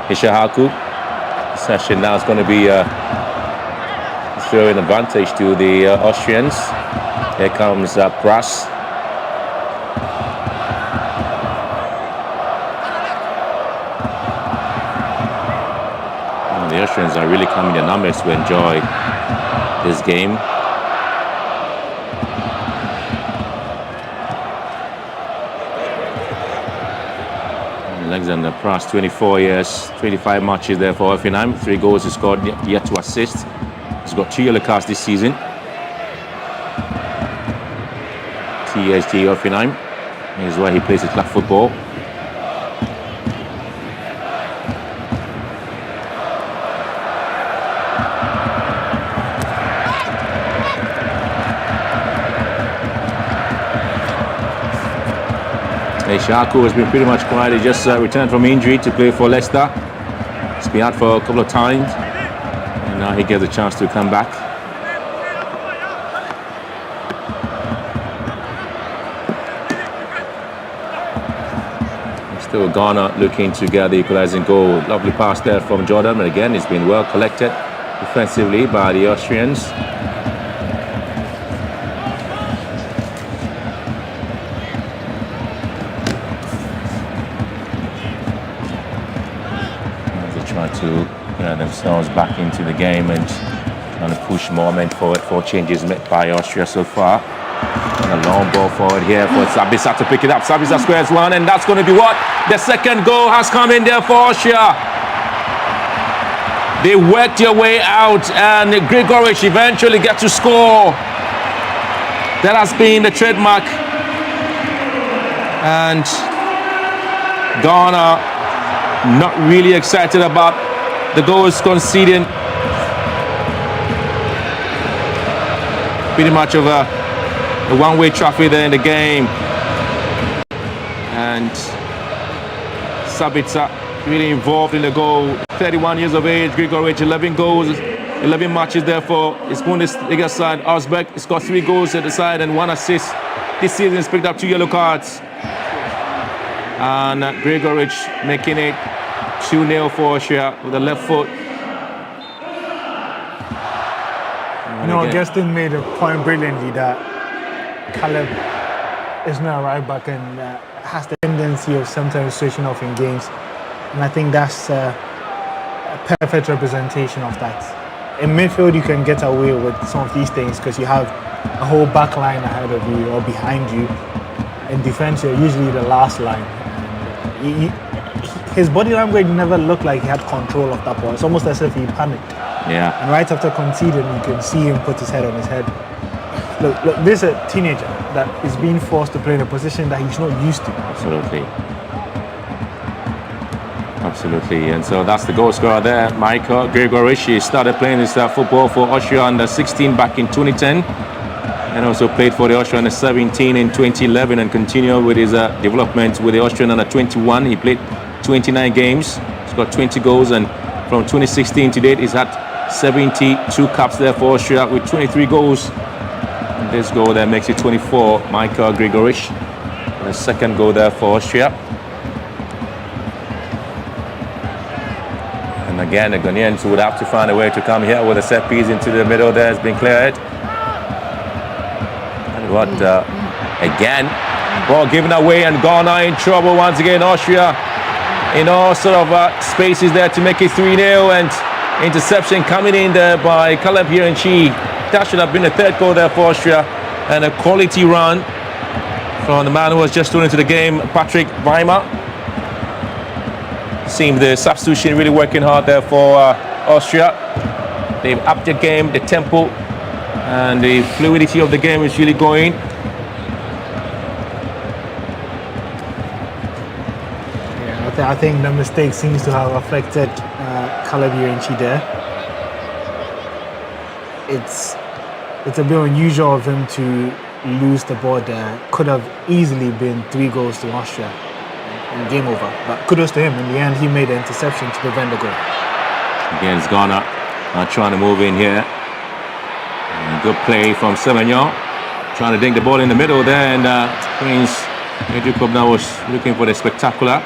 Speaker 3: Ishaku. Session now is going to be throwing advantage to the Austrians. Here comes Brass. The Austrians are really coming in numbers to enjoy this game. Alexander Pras, 24 years, 25 matches there for Hoffenheim. 3 goals he scored, yet to assist. He's got 2 yellow cards this season. TSG Hoffenheim is where he plays his club football. Shaku has been pretty much quiet. He just returned from injury to play for Leicester. He's been out for a couple of times, and now he gets a chance to come back. Still Ghana looking to get the equalizing goal. Lovely pass there from Jordan, but again, it's been well collected defensively by the Austrians. To get themselves back into the game and trying to push moment forward. 4 changes made by Austria so far. And a long ball forward here for Sabitzer to pick it up. Sabitzer squares one, and that's going to be what? The second goal has come in there for Austria. They worked their way out, and Grigoric eventually get to score. That has been the trademark. And Ghana not really excited about the goals conceding. Pretty much of a one-way traffic there in the game. And Sabitzer really involved in the goal. 31 years of age, Grigoric, 11 goals, 11 matches there for his Bundesliga side. Augsburg, he's got 3 goals at the side and 1 assist. This season he's picked up 2 yellow cards. And Grigoric making it 2-0 for Austria with the left foot.
Speaker 2: Augustin made a point brilliantly that Caleb is not a right back and has the tendency of sometimes switching off in games. And I think that's a perfect representation of that. In midfield, you can get away with some of these things because you have a whole back line ahead of you or behind you. In defense, you're usually the last line. His body language never looked like he had control of that ball. It's almost as if he panicked.
Speaker 3: Yeah.
Speaker 2: And right after conceding, you can see him put his head on his head. Look, this is a teenager that is being forced to play in a position that he's not used to.
Speaker 3: Absolutely. Absolutely. And so that's the goal scorer there, Michael Grigoric. He started playing his football for Austria under 16 back in 2010. And also played for the Austria under 17 in 2011 and continued with his development with the Austrian under 21. He played 29 games. He's got 20 goals, and from 2016 to date, he's had 72 caps there for Austria with 23 goals. And this goal there makes it 24. Michael Grigoric. And the second goal there for Austria. And again, the Ghanaians would have to find a way to come here with a set piece into the middle there has been cleared. And what, again, ball given away and Ghana in trouble once again. Austria in all sort of spaces there to make it 3-0, and interception coming in there by Caleb Yuenchi. That should have been the third goal there for Austria, and a quality run from the man who was just thrown into the game, Patrick Weimer. Seems the substitution really working hard there for Austria. They've upped the game, the tempo, and the fluidity of the game is really going.
Speaker 2: Yeah, I think the mistake seems to have affected Caleb Urenchi there. It's a bit unusual of him to lose the ball there. Could have easily been 3 goals to Austria and game over. But kudos to him. In the end, he made the interception to prevent the goal.
Speaker 3: Again, it's Ghana trying to move in here. And good play from Semenyo. Trying to dink the ball in the middle there, and Prince Andrew Kobna was looking for the spectacular.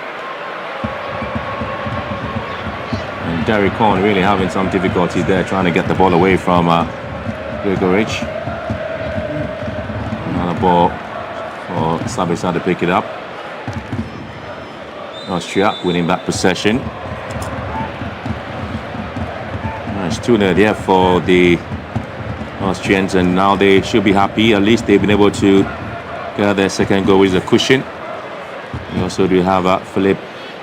Speaker 3: And Derek Cohn really having some difficulty there, trying to get the ball away from Grigorich. Another ball for Sabitzer to pick it up. Austria winning back possession. Nice 2-0 there for the Austrians, and now they should be happy. At least they've been able to get their second goal with a cushion. We also do have Philipp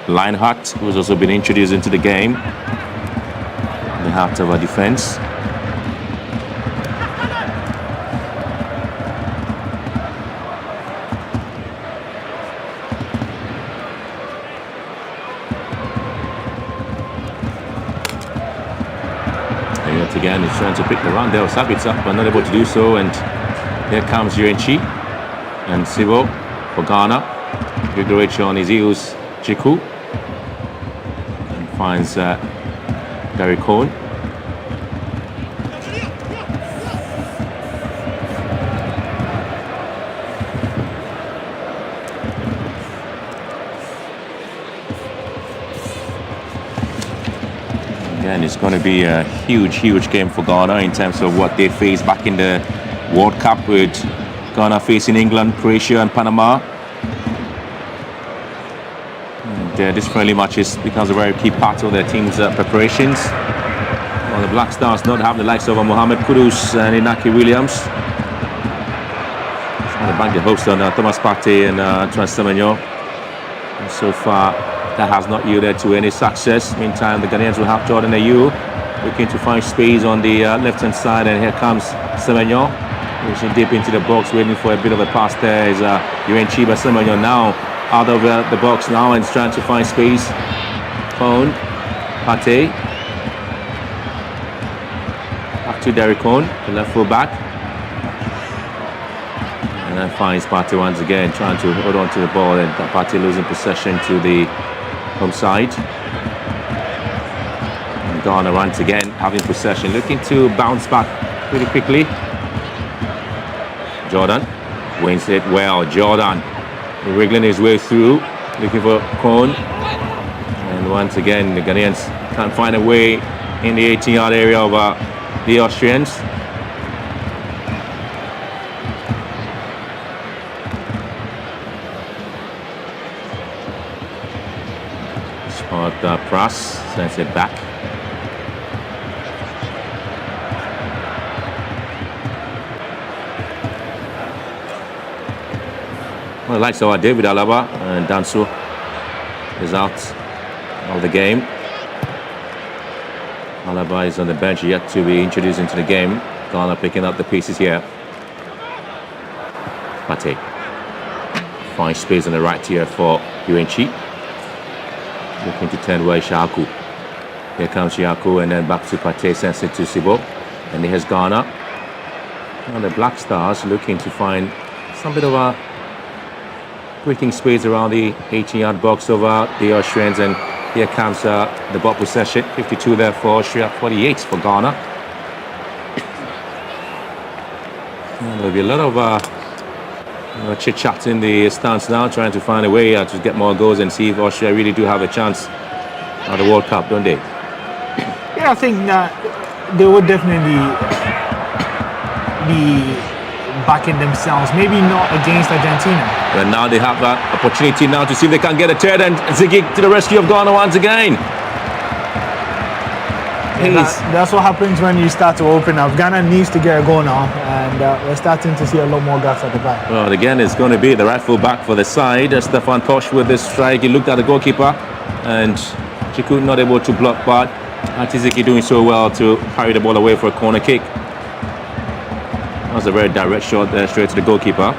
Speaker 3: Leinhardt, who's also been introduced into the game. The heart of our defense. Again, he's trying to pick the run there. Sabitzer, but not able to do so. And here comes Urenchi and Sibo for Ghana. Grigorich on his heels. Chiku and finds Gary Cohn. Again, it's going to be a huge game for Ghana in terms of what they faced back in the World Cup, with Ghana facing England, Croatia and Panama. And this friendly matches becomes a very key part of their team's preparations. Well, the Black Stars don't have the likes of Mohamed Kudus and Inaki Williams. Trying to bank the hopes on Thomas Partey and Semenyo. And so far, that has not yielded to any success. Meantime, the Ghanaians will have Jordan Ayew looking to find space on the left-hand side, and here comes Semenyo, reaching deep into the box, waiting for a bit of a pass. There is Urenchi, but Semenyo now out of the box now and trying to find space. Cohn, Partey, back to Derek Cohn, the left full back, and then finds Partey once again, trying to hold on to the ball, and Partey losing possession to the home side. And Ghana once again having possession, looking to bounce back pretty quickly. Jordan wins it well. Jordan wriggling his way through, looking for Cohn. And once again, the Ghanaians can't find a way in the 18-yard area of the Austrians. Short press, sends it back. Well, the likes of David Alaba and Danso is out of the game. Alaba is on the bench, yet to be introduced into the game. Ghana picking up the pieces here. Partey finds space on the right here for Urenchi. Looking to turn away Shaku. Here comes Shaku, and then back to Partey, sends it to Sibo. And here's Ghana. And the Black Stars looking to find some bit of a creating space around the 18-yard box over the Austrians, and here comes the ball possession. 52 there for Austria, 48 for Ghana. And there'll be a lot of chit-chat in the stands now, trying to find a way to get more goals and see if Austria really do have a chance at the World Cup, don't they?
Speaker 2: Yeah, I think they would definitely be backing themselves, maybe not against Argentina.
Speaker 3: And now they have that opportunity now to see if they can get a third, and Ziggy to the rescue of Ghana once again. pace.
Speaker 2: That's what happens when you start to open up. Ghana needs to get a goal now, and we're starting to see a lot more gaps at the back.
Speaker 3: Well, again, it's going to be the rightful back for the side. Stefan Posch with this strike. He looked at the goalkeeper, and Chiku not able to block, but Atiziki doing so well to carry the ball away for a corner kick. That was a very direct shot there, straight to the goalkeeper.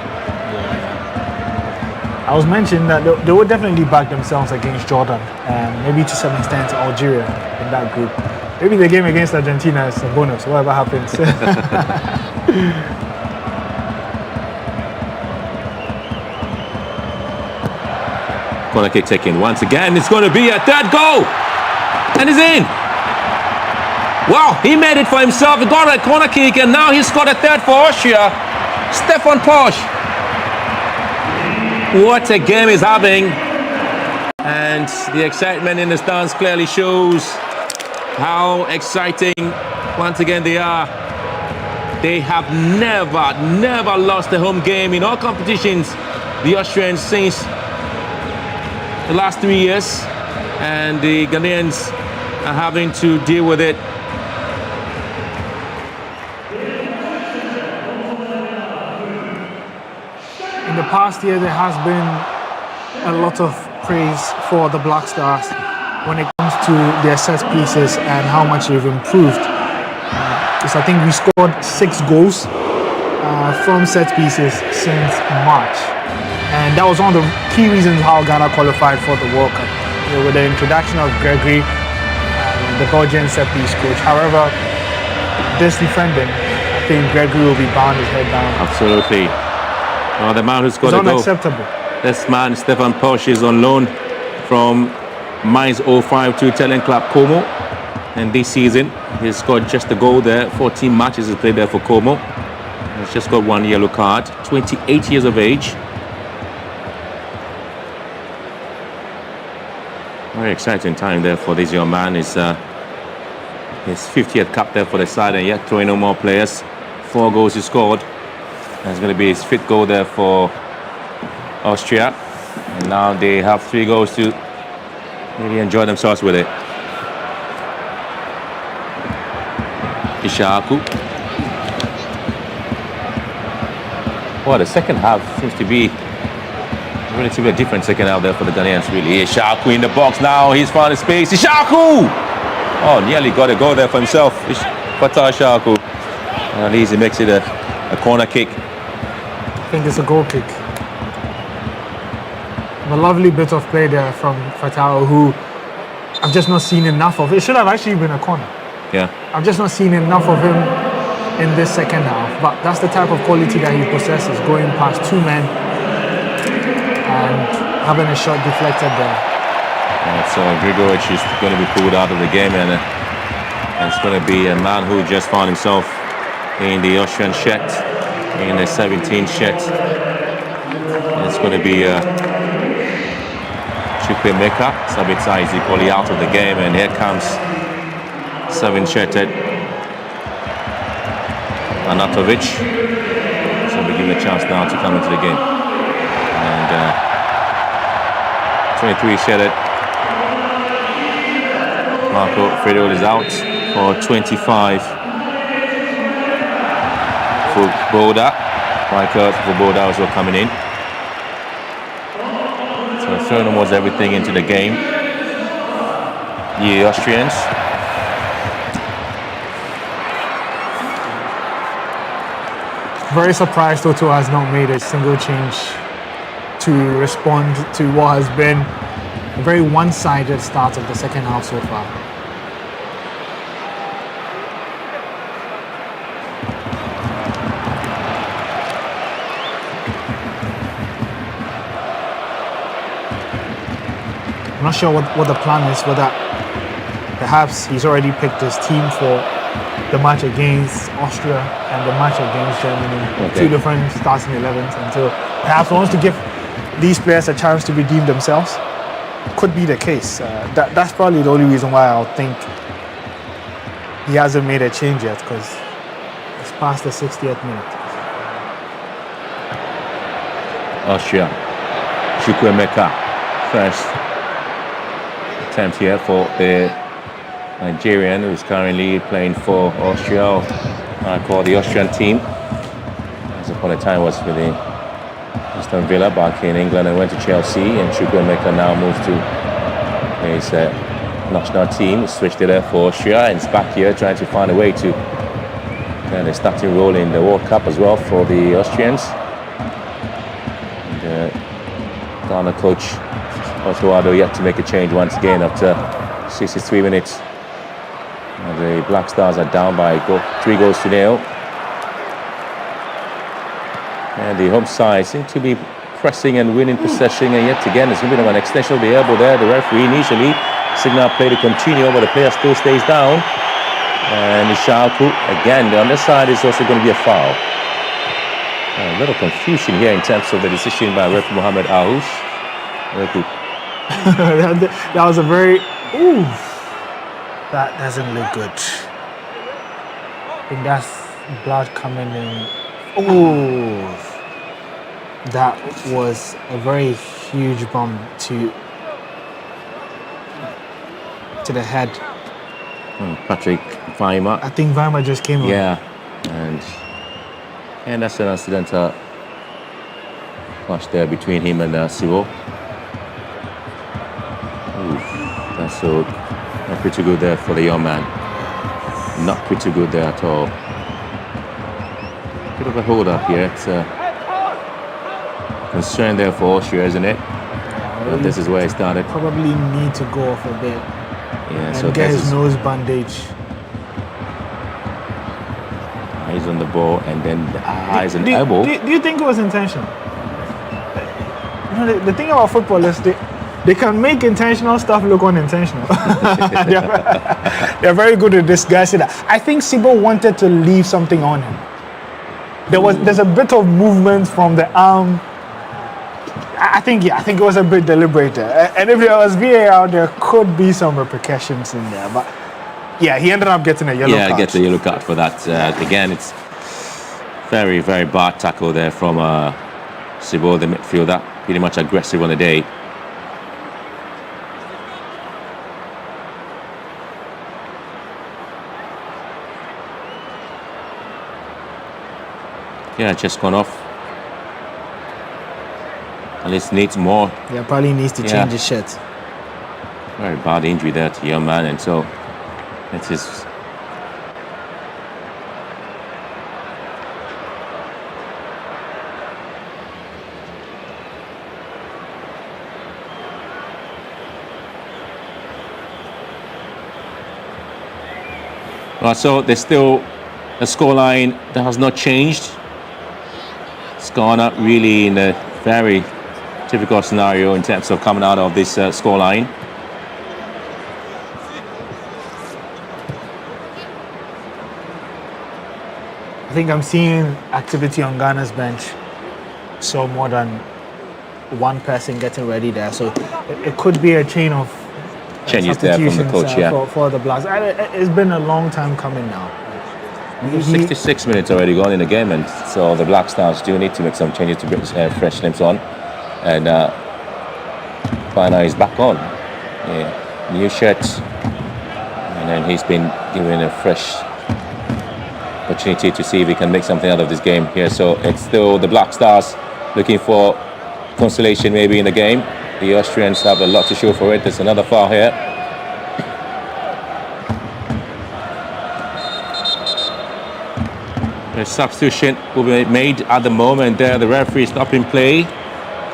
Speaker 2: I was mentioning that they would definitely back themselves against Jordan, and maybe to some extent Algeria in that group. Maybe the game against Argentina is a bonus, whatever happens.
Speaker 3: Corner kick taken once again. It's going to be a third goal, and he's in. Wow, he made it for himself. He got a corner kick, and now he's got a third for Austria. Stefan Posch. What a game he's having. And the excitement in the stands clearly shows how exciting, once again, they are. They have never lost a home game in all competitions, the Austrians, since the last 3 years. And the Ghanaians are having to deal with it.
Speaker 2: In the past year, there has been a lot of praise for the Black Stars when it comes to their set pieces and how much they've improved. Because I think we scored 6 goals from set pieces since March. And that was one of the key reasons how Ghana qualified for the World Cup. With the introduction of Gregory, the Belgian set piece coach. However, this defending, I think Gregory will be bound his head down.
Speaker 3: Absolutely. Well, the man who's got
Speaker 2: It's
Speaker 3: a goal.
Speaker 2: unacceptable.
Speaker 3: This man, Stefan Posch, is on loan from Mainz 05 to Italian club Como. And this season, he's scored just a goal there. 14 matches he's played there for Como. He's just got 1 yellow card. 28 years of age. Very exciting time there for this young man. It's his 50th cap there for the side, and yet throwing no more players. 4 goals he scored. And it's going to be his 5th goal there for Austria. And now they have 3 goals to really enjoy themselves with it. Ishaku. Well, the second half seems to be relatively a different second half there for the Ghanaians, really. Ishaku in the box now. He's found a space. Ishaku! Oh, nearly got a goal there for himself. Fatah Ishaku. At least he makes it a corner kick.
Speaker 2: I think it's a goal kick. A lovely bit of play there from Fatah, who I've just not seen enough of. It should have actually been a corner.
Speaker 3: Yeah.
Speaker 2: I've just not seen enough of him in this second half. But that's the type of quality that he possesses, going past 2 men and having a shot deflected there.
Speaker 3: So Grigoric is going to be pulled out of the game, and it's going to be a man who just found himself in the Austrian shirt, in the 17 shirt. It's going to be Chukwemeka. Sabitzer is equally out of the game, and here comes 7-shirted Anatovic. So we give him a chance now to come into the game. And 23-shirted Marco Fredo is out for 25 for Boda. Michael for Boda also coming in. So throwing almost everything into the game. The Austrians.
Speaker 2: Very surprised Toto has not made a single change to respond to what has been a very one-sided start of the second half so far. I'm not sure what the plan is, whether perhaps he's already picked his team for the match against Austria and the match against Germany.
Speaker 3: Okay.
Speaker 2: 2 different starting 11s, until perhaps wants to give these players a chance to redeem themselves. Could be the case. That's probably the only reason why I'll think he hasn't made a change yet, because it's past the 60th minute.
Speaker 3: Austria. Chukwemeka. First attempt here for the Nigerian, who's currently playing for Austria, called the Austrian team. Once upon a time was with the Aston Villa back in England and went to Chelsea, and Chukwuemeka now moves to his national team, switched it there for Austria, and is back here trying to find a way to get a starting role in the World Cup as well for the Austrians. And Ghana coach Otto Addo yet to make a change once again after 63 minutes. And the Black Stars are down by 3-0. And the home side seem to be pressing and winning possession, and yet again it's a bit of an extension of the elbow there. The referee initially signal play to continue, but the player still stays down. And Ishalku again, the underside is also going to be a foul. A little confusion here in terms of the decision by referee Mohamed Ahous.
Speaker 2: That was a very that doesn't look good. I think that's blood coming in. That was a very huge bump to the head.
Speaker 3: Patrick Weimar.
Speaker 2: I think Weimar just came on.
Speaker 3: Yeah, and that's an accidental clash there between him and Siwo. That's so not pretty good there for the young man. Not pretty good there at all. Bit of a hold up here. It's a concern there for Austria, isn't it? And this is where it started.
Speaker 2: Probably need to go off a bit.
Speaker 3: Yeah,
Speaker 2: and
Speaker 3: so
Speaker 2: get his nose bandage.
Speaker 3: Eyes on the ball, and then the eyes and elbow.
Speaker 2: Do you think it was intentional? You know, the thing about football is they can make intentional stuff look unintentional. They're very good at disguising that. I think Sibo wanted to leave something on him. There's a bit of movement from the arm. I think it was a bit deliberate there. And if there was VAR, there could be some repercussions in there. But yeah, he ended up getting a yellow card.
Speaker 3: Yeah, gets a yellow card for that. Again, it's very, very bad tackle there from Sibo, the midfielder. Pretty much aggressive on the day. Yeah, just gone off. At least needs more.
Speaker 2: Yeah, probably needs to change his shirt.
Speaker 3: Very bad injury there to young man, and so it is. Well, so there's still a scoreline that has not changed. It's gone up really in a very difficult scenario in terms of coming out of this scoreline.
Speaker 2: I think I'm seeing activity on Ghana's bench. So more than one person getting ready there. So it could be a chain of
Speaker 3: changes there from the coach,
Speaker 2: for the Blacks. It's been a long time coming now.
Speaker 3: 66 minutes already gone in the game, and so the Black Stars do need to make some changes to bring fresh limbs on. And Bana is back on. Yeah, new shirt, and then he's been given a fresh opportunity to see if he can make something out of this game here. So it's still the Black Stars looking for consolation maybe in the game. The Austrians have a lot to show for it. There's another foul here. A substitution will be made at the moment there. The referee stopping play.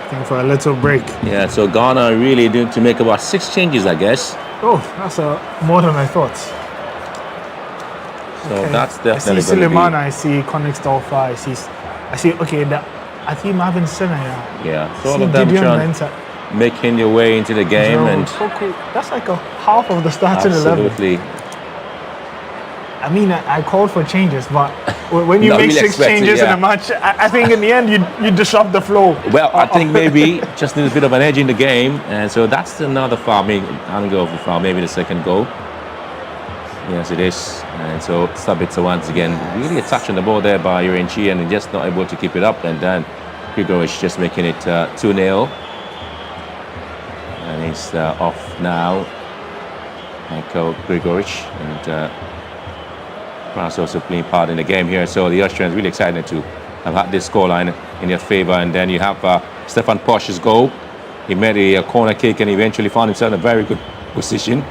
Speaker 2: Looking for a little break.
Speaker 3: Yeah, so Ghana really need to make about 6 changes, I guess.
Speaker 2: Oh, that's more than I thought.
Speaker 3: So that's definitely
Speaker 2: I see Suleiman, I see Connect Alpha, I see okay, I see Marvin Senna.
Speaker 3: Yeah, so all of them making their way into the game, and
Speaker 2: that's like a half of the starting 11.
Speaker 3: Absolutely.
Speaker 2: I mean, I called for changes, but when you make really 6 changes in a match, I think in the end you disrupt the flow.
Speaker 3: Well, I think maybe just need a bit of an edge in the game, and so that's another foul. Maybe angle of the foul, maybe the second goal. Yes, it is. And so Sabitzer once again really a touch on the ball there by Urenchi, and just not able to keep it up. And then Hugo is just making it 2-0. And he's off now. Michael Grigorich, and France also playing part in the game here. So the Austrians really excited to have had this scoreline in their favour. And then you have Stefan Posch's goal. He made a corner kick and eventually found himself in a very good position.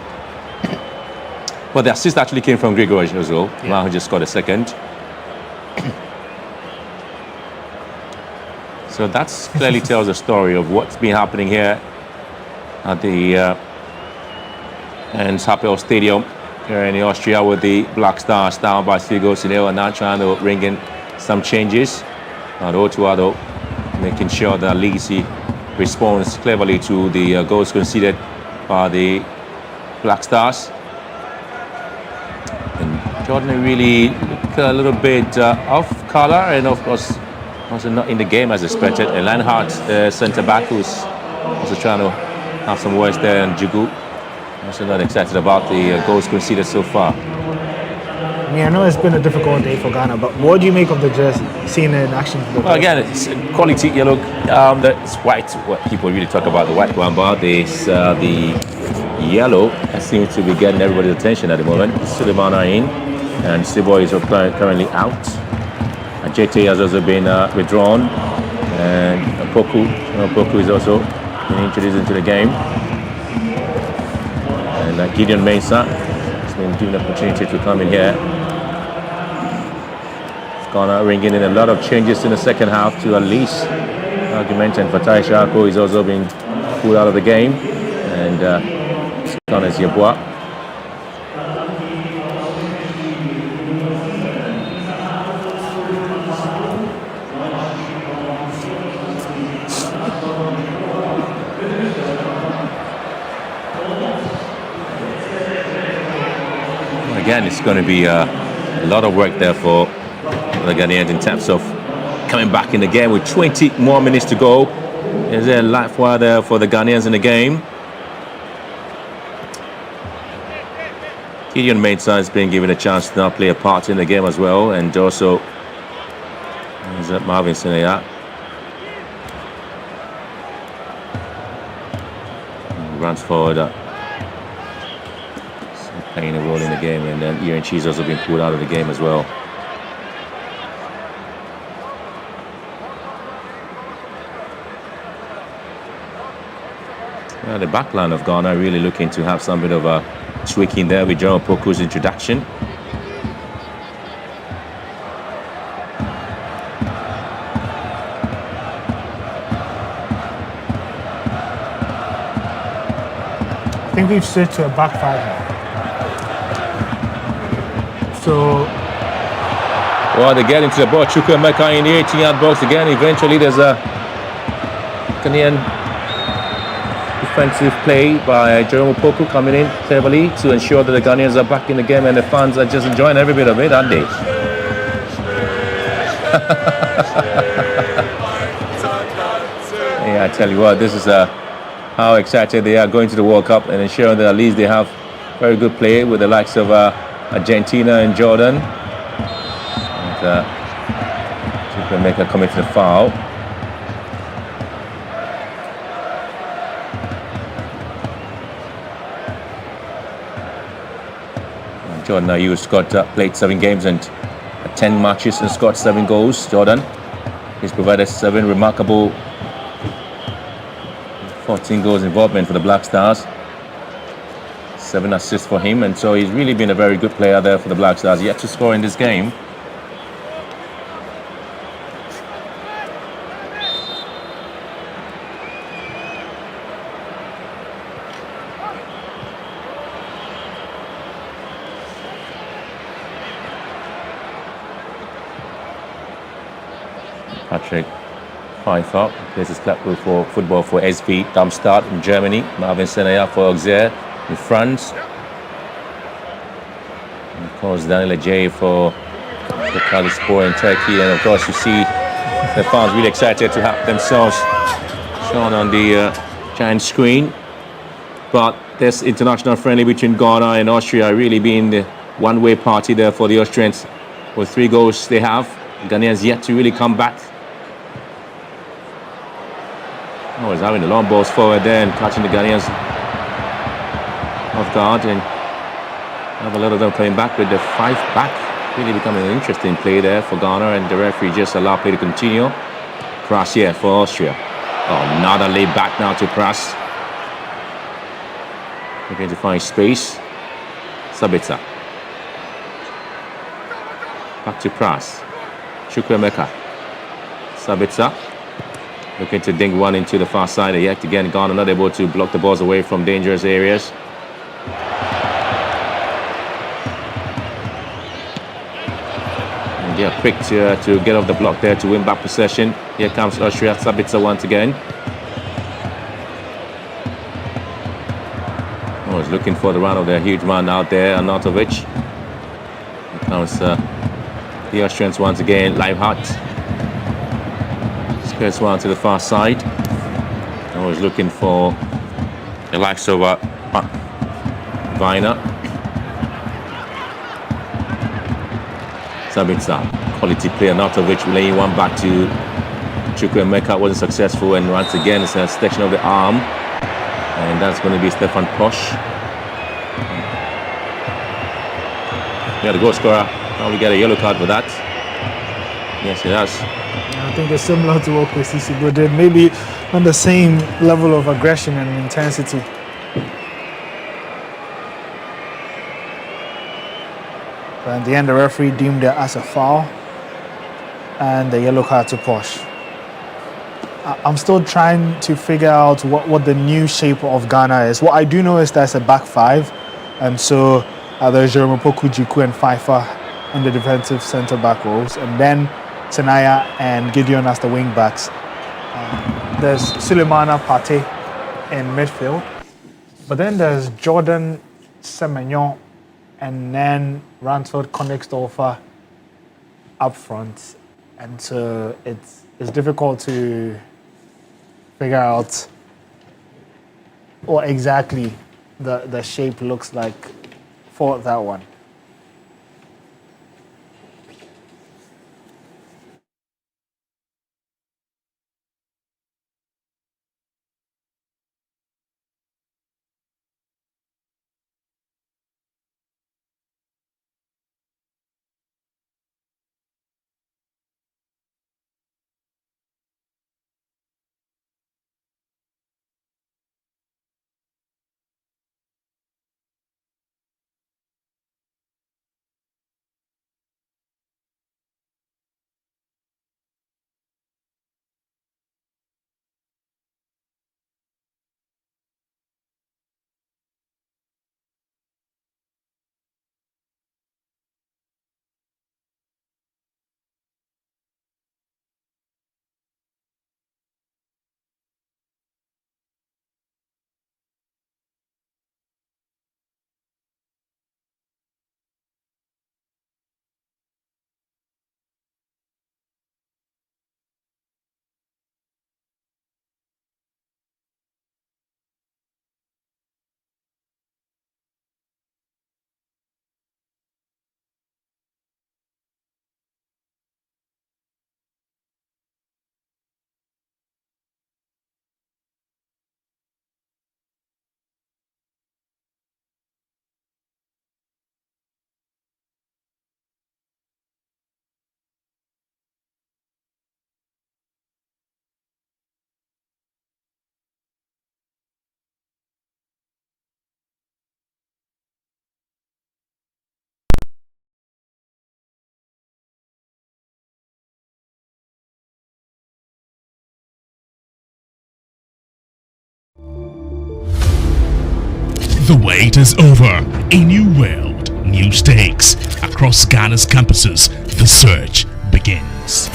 Speaker 3: But the assist actually came from Grigorich as well. Now he just scored a second. So that clearly tells a story of what's been happening here at the Happel Stadium here in Austria, with the Black Stars down by 3 goals to 0, and now trying to bring in some changes. Otuado making sure that Lisi responds cleverly to the goals conceded by the Black Stars. And Jordan really looked a little bit off colour, and of course also not in the game as expected. And Leinhardt, centre back, who's also trying to have some words there, and Jugu also not excited about the goals conceded so far.
Speaker 2: I mean, I know it's been a difficult day for Ghana, but what do you make of the jersey, seeing it in action?
Speaker 3: Well, again, it's quality yellow. It's white. What people really talk about the white one, but it's the yellow that seems to be getting everybody's attention at the moment. Suleiman are in, and Siboy is currently out. And JT has also been withdrawn, and Poku is also been introduced into the game. And Gideon Mensah has been given an opportunity to come in here. Ghana ringing in a lot of changes in the second half to at least argument, and Fatai Shako is also being pulled out of the game, and Ghana's Yeboah. Again, it's going to be a lot of work there for the Ghanaians in terms of coming back in the game with 20 more minutes to go. Is there a life wire there for the Ghanaians in the game? Gideon Mensah has been given a chance to now play a part in the game as well, and also is that Marvin Senea runs forward. Playing a role in the game, and then Ian Cheese also been pulled out of the game as well. The backline of Ghana really looking to have some bit of a tweak in there with Jerome Poku's introduction.
Speaker 2: I think we've switched to a back five now. So,
Speaker 3: well, they get into the ball. Chukwuemeka in the 18-yard box again. Eventually, there's a Ghanaian defensive play by Jerome Poku coming in cleverly to ensure that the Ghanaians are back in the game, and the fans are just enjoying every bit of it, aren't they? Yeah, I tell you what, this is how excited they are going to the World Cup, and ensuring that at least they have very good play with the likes of Argentina and Jordan. And Chukwuemeka committed a foul. And Jordan Ayew played 7 games and 10 matches and scored 7 goals. Jordan, he's provided 7 remarkable 14 goals involvement for the Black Stars. 7 assists for him, and so he's really been a very good player there for the Black Stars. Yet to score in this game. Patrick Pfeiffer plays his club for football for SV Darmstadt in Germany. Marvin Senea for Auxerre in France. And of course, Daniel Ajay for the Kalispor in Turkey. And of course, you see the fans really excited to have themselves shown on the giant screen. But this international friendly between Ghana and Austria really being the one-way party there for the Austrians. With 3 goals they have. The Ghanaians yet to really come back. Oh, he's having the long balls forward there and catching the Ghanaians off guard, and Have a lot of them playing back with the 5 back. Really becoming an interesting play there for Ghana, and the referee just allowed play to continue. Pras here for Austria. Oh, another lay back now to Pras. Looking to find space. Sabitzer. Back to Pras. Chukwuemeka. Sabitzer. Looking to ding one into the far side. Yet again, Ghana not able to block the balls away from dangerous areas. And yeah, quick to get off the block there to win back possession. Here comes Austria. Sabitzer once again. Oh, he's looking for the run of their huge man out there, Arnautovic. Here comes the Austrians once again. Leibhardt. Skirts one to the far side. I was looking for the likes of Viner. Sabitzer, quality player. Arnautovic laying one back to Chukwuemeka. Wasn't successful, and once again it's a section of the arm, and that's going to be Stefan Posch. Yeah, the goal scorer. Now we get a yellow card for that. Yes, he does.
Speaker 2: I think it's similar to what Kwesi Sibo did, maybe on the same level of aggression and intensity. But in the end, the referee deemed it as a foul and the yellow card to Posch. I'm still trying to figure out what the new shape of Ghana is. What I do know is there's a back 5, and so there's Jerome Opoku, Jiku, and Pfeiffer in the defensive centre-back roles, and then Senaya and Gideon as the wing-backs. There's Sulemana Pate in midfield, but then there's Jordan Semenyo and then Ransford Konigsdorfer up front, and so it's difficult to figure out what exactly the shape looks like for that one.
Speaker 14: The wait is over. A new world, new stakes. Across Ghana's campuses, the search begins.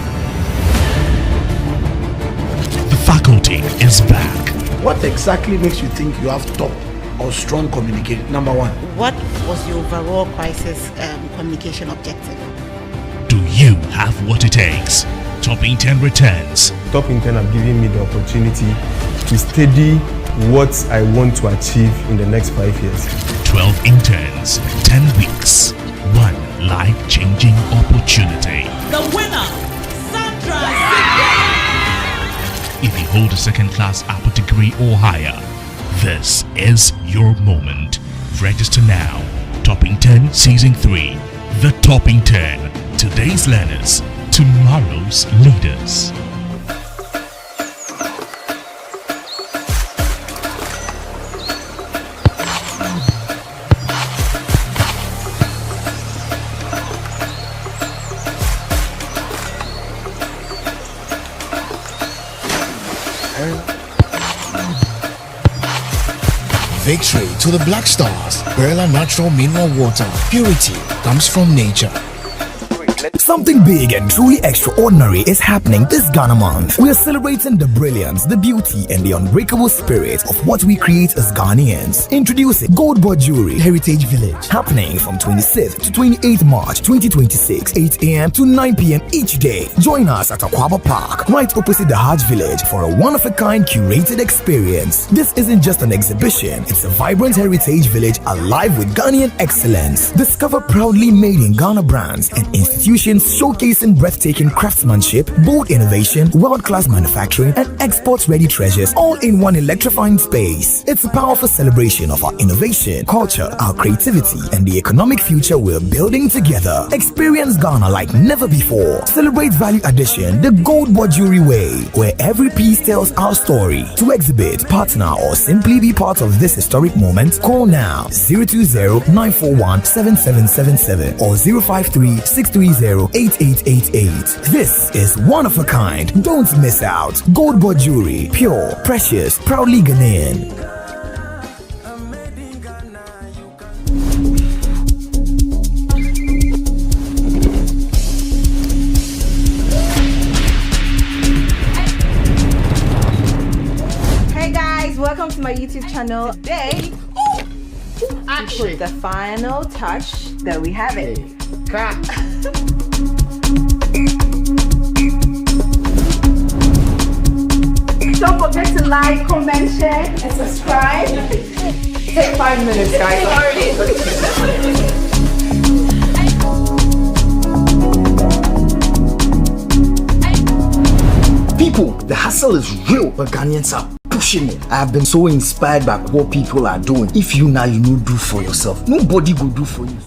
Speaker 14: The faculty is back.
Speaker 18: What exactly makes you think you have top or strong communication? Number one.
Speaker 19: What was your overall crisis communication objective?
Speaker 14: Do you have what it takes? Top Intern returns.
Speaker 20: Top Intern have given me the opportunity to study what I want to achieve in the next 5 years.
Speaker 14: 12 interns, 10 weeks, one life-changing opportunity.
Speaker 11: The winner, Sandra.
Speaker 14: If you hold a second-class upper degree or higher, this is your moment. Register now Topping 10 Season 3. The Topping 10. Today's learners, tomorrow's leaders.
Speaker 7: Victory to the Black Stars. Berla natural mineral water. Purity comes from nature. Something big and truly extraordinary is happening this Ghana month. We are celebrating the brilliance, the beauty, and the unbreakable spirit of what we create as Ghanaians. Introducing Gold Board Jewelry Heritage Village, happening from 26th to 28th March 2026, 8 a.m. to 9 p.m. each day. Join us at Akwaba Park, right opposite the Hajj Village, for a one-of-a-kind curated experience. This isn't just an exhibition, it's a vibrant heritage village alive with Ghanaian excellence. Discover proudly made in Ghana brands and institutions showcasing breathtaking craftsmanship, bold innovation, world-class manufacturing, and export-ready treasures, all in one electrifying space. It's a powerful celebration of our innovation, culture, our creativity, and the economic future we're building together. Experience Ghana like never before. Celebrate value addition the Gold Board Jewelry way, where every piece tells our story. To exhibit, partner, or simply be part of this historic moment, call now 020-941-7777 or 053-630-8888. This is one of a kind. Don't miss out. Gold Board Jewelry, pure, precious, proudly Ghanaian.
Speaker 6: Hey guys, welcome to my YouTube channel. Today, we put the final touch that we have it. Don't forget to like, comment, share, and subscribe. Take 5 minutes, guys.
Speaker 7: People, the hustle is real, but Ghanaians are pushing it. I have been so inspired by what people are doing. If you now you know do for yourself, nobody go do for you.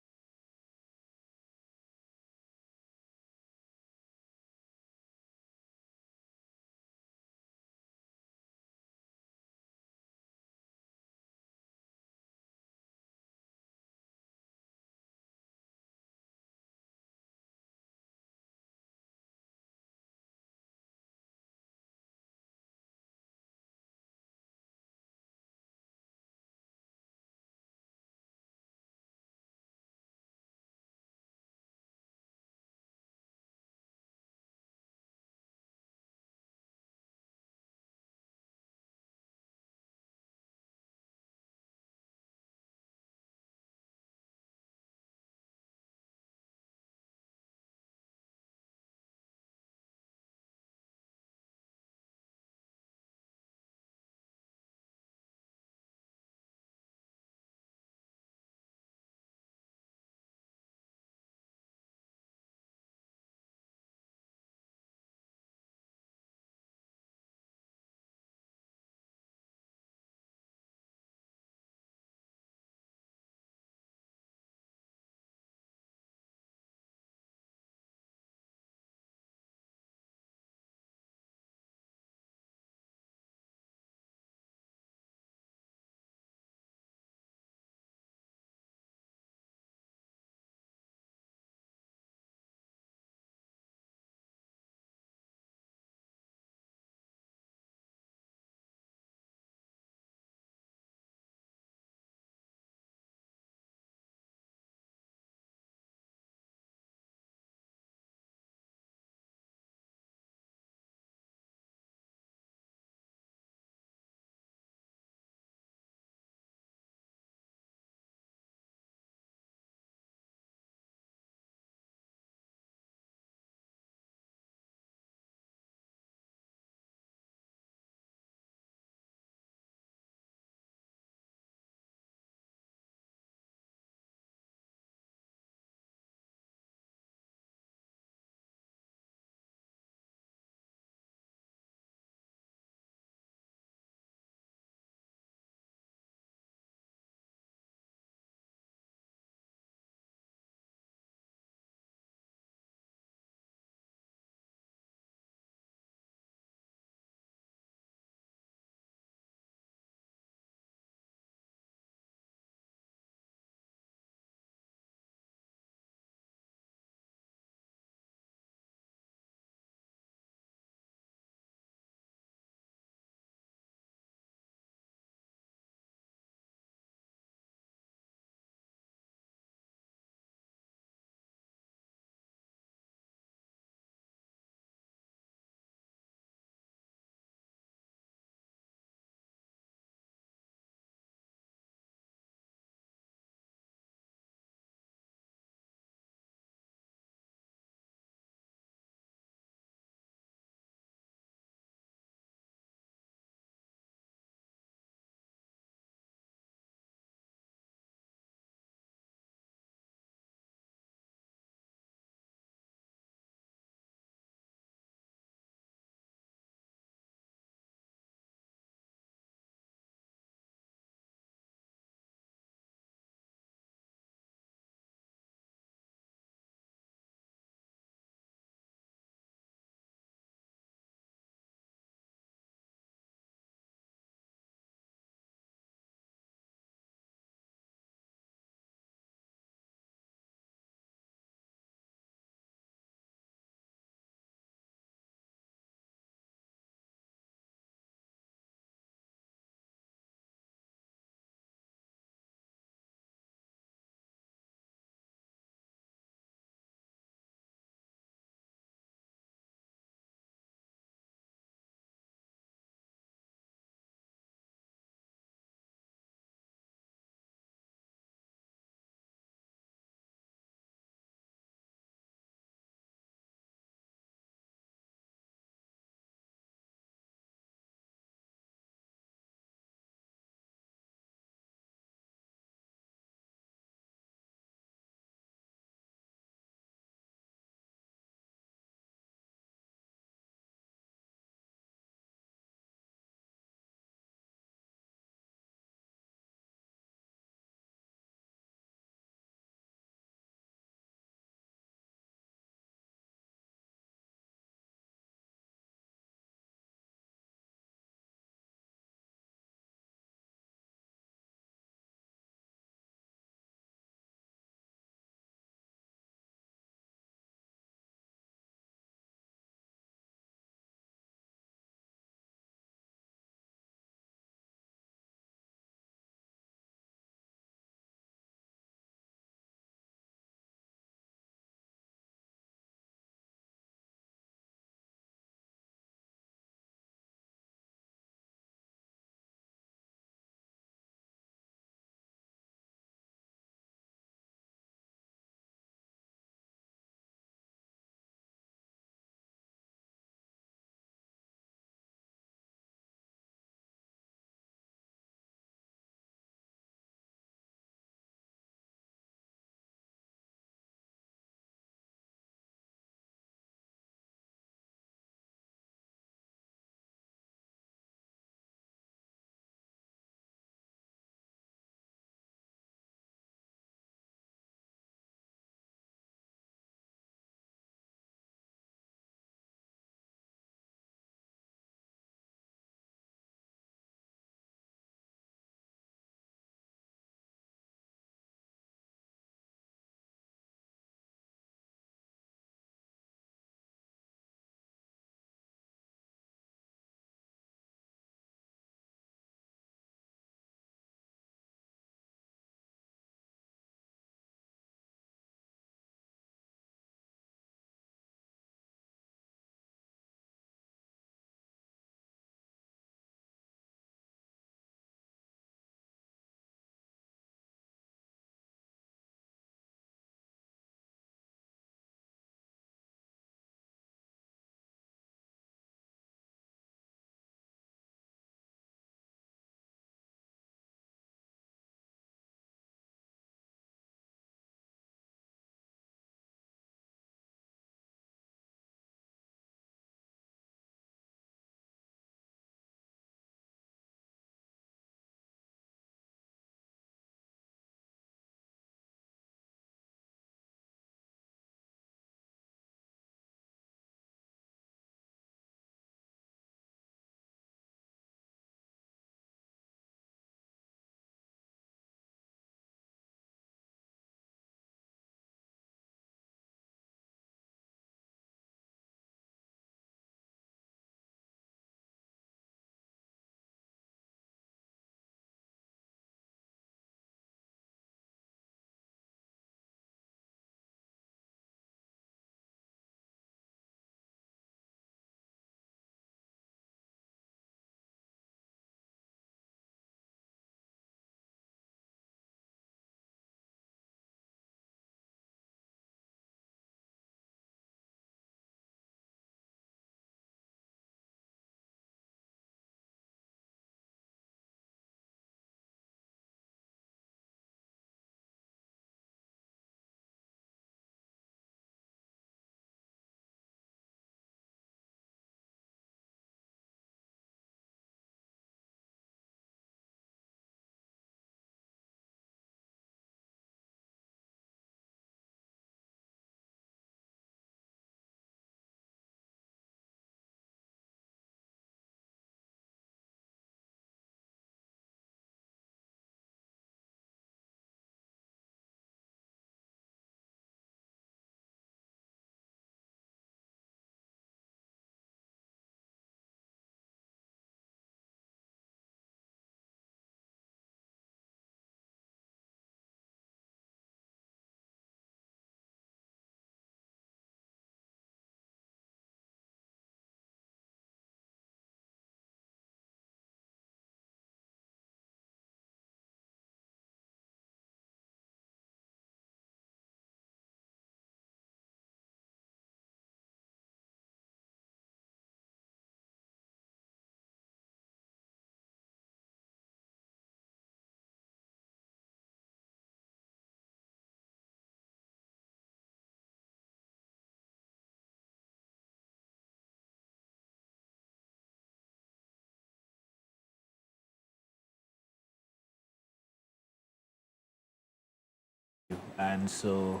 Speaker 2: and so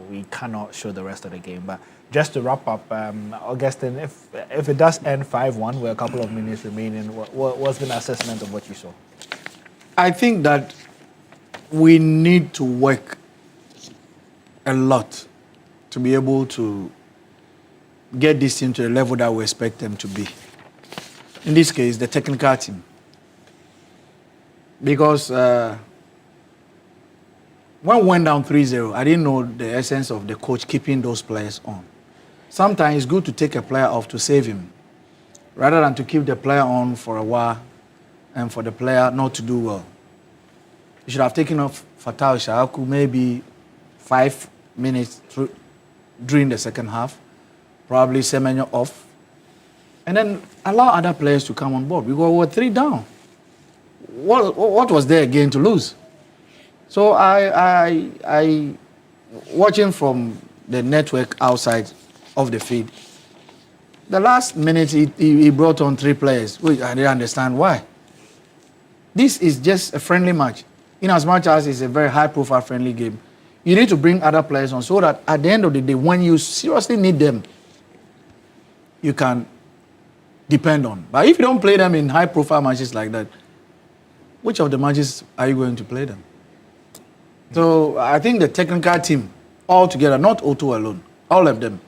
Speaker 2: we cannot show the rest of the game. But just to wrap up, Augustine, if it does end 5-1 with a couple of minutes remaining, what's been the assessment of what you saw?
Speaker 1: I think that we need to work a lot to be able to get this team to the level that we expect them to be. In this case, the technical team. Because when we went down 3-0, I didn't know the essence of the coach keeping those players on. Sometimes it's good to take a player off to save him, rather than to keep the player on for a while and for the player not to do well. You should have taken off Fatal Shahaku maybe 5 minutes during the second half, probably Semenyo off, and then allow other players to come on board. We were 3 down. What was there again to lose? So I watching from the network outside of the field, the last minute he brought on 3 players, which I didn't understand why. This is just a friendly match. In as much as it's a very high-profile friendly game, you need to bring other players on so that at the end of the day, when you seriously need them, you can depend on. But if you don't play them in high-profile matches like that, which of the matches are you going to play them? So I think the technical team, all together, not Otto alone, all of them,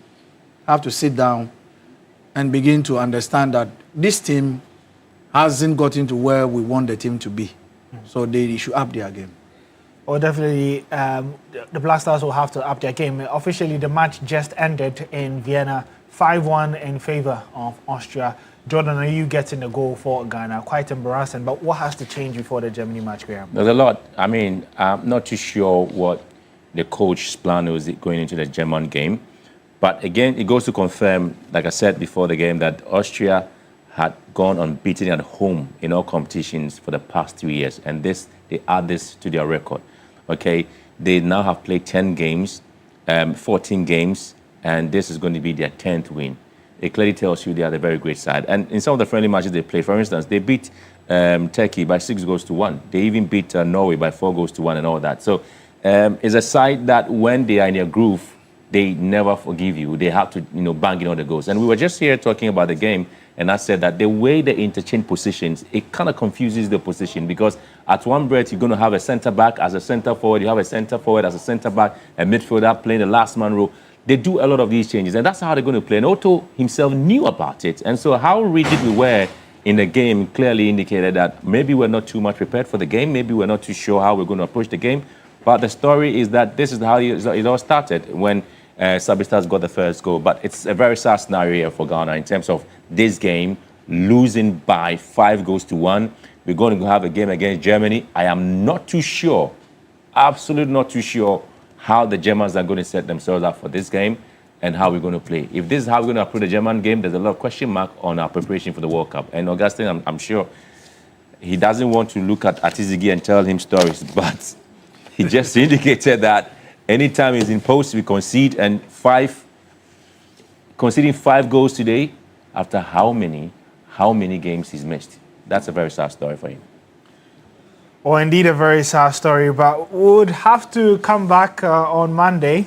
Speaker 1: have to sit down and begin to understand that this team hasn't gotten to where we want the team to be. So they should up their game.
Speaker 2: Well, definitely, the Black Stars will have to up their game. Officially, the match just ended in Vienna, 5-1 in favor of Austria. Jordan, are you getting the goal for Ghana? Quite embarrassing, but what has to change before the Germany match, Graham?
Speaker 3: There's a lot. I mean, I'm not too sure what the coach's plan was going into the German game. But again, it goes to confirm, like I said before the game, that Austria had gone unbeaten at home in all competitions for the past 2 years. And they add this to their record. Okay, they now have played 10 games, 14 games, and this is going to be their 10th win. It clearly tells you they are the very great side. And in some of the friendly matches they played, for instance, they beat Turkey by 6-1. They even beat Norway by 4-1 and all that. So it's a side that when they are in their groove, they never forgive you. They have to, bang in all the goals. And we were just here talking about the game, and I said that the way they interchange positions, it kind of confuses the position, because at one breath, you're going to have a centre-back as a centre-forward, you have a centre-forward as a centre-back, a midfielder playing the last man role. They do a lot of these changes, and that's how they're going to play. And Otto himself knew about it. And so how rigid we were in the game clearly indicated that maybe we're not too much prepared for the game, maybe we're not too sure how we're going to approach the game. But the story is that this is how it all started when Sabistas got the first goal. But it's a very sad scenario for Ghana in terms of this game, losing by 5-1. We're going to have a game against Germany. I am not too sure, absolutely not too sure, how the Germans are going to set themselves up for this game and how we're going to play. If this is how we're going to approach the German game, there's a lot of question mark on our preparation for the World Cup. And Augustine, I'm sure he doesn't want to look at Atizigi and tell him stories, but he just indicated that anytime he's in post, we concede, and conceding 5 goals today after how many games he's missed. That's a very sad story for him.
Speaker 2: Well, indeed, a very sad story, but we would have to come back on Monday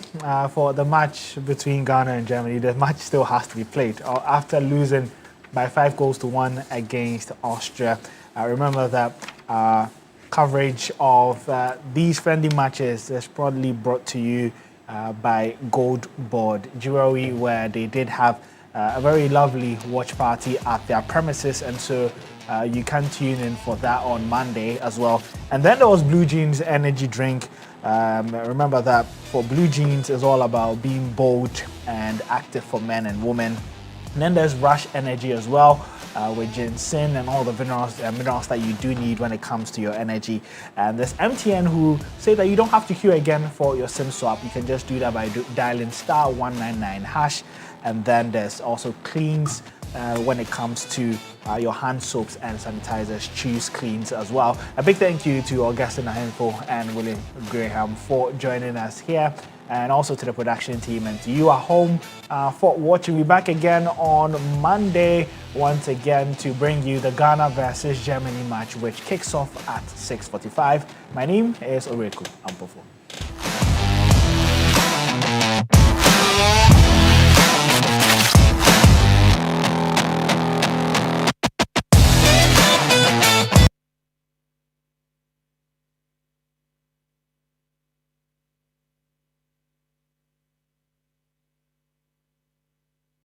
Speaker 2: for the match between Ghana and Germany. The match still has to be played after losing by 5-1 against Austria. Remember that coverage of these friendly matches is probably brought to you by Gold Board Jewelry, where they did have a very lovely watch party at their premises, and so you can tune in for that on Monday as well. And then there was Blue Jeans energy drink. Remember that for Blue Jeans, it's all about being bold and active for men and women. And then there's Rush Energy as well, with ginseng and all the minerals that you do need when it comes to your energy. And there's MTN, who say that you don't have to queue again for your SIM swap. You can just do that by dialing *199#. And then there's also Cleans when it comes to your hand soaps and sanitizers. Choose Cleans as well. A big thank you to Augustine Ahemfo and William Graham for joining us here, and also to the production team and to you at home for watching. We'll be back again on Monday once again to bring you the Ghana versus Germany match, which kicks off at 6:45. My name is Oreku Ampofo.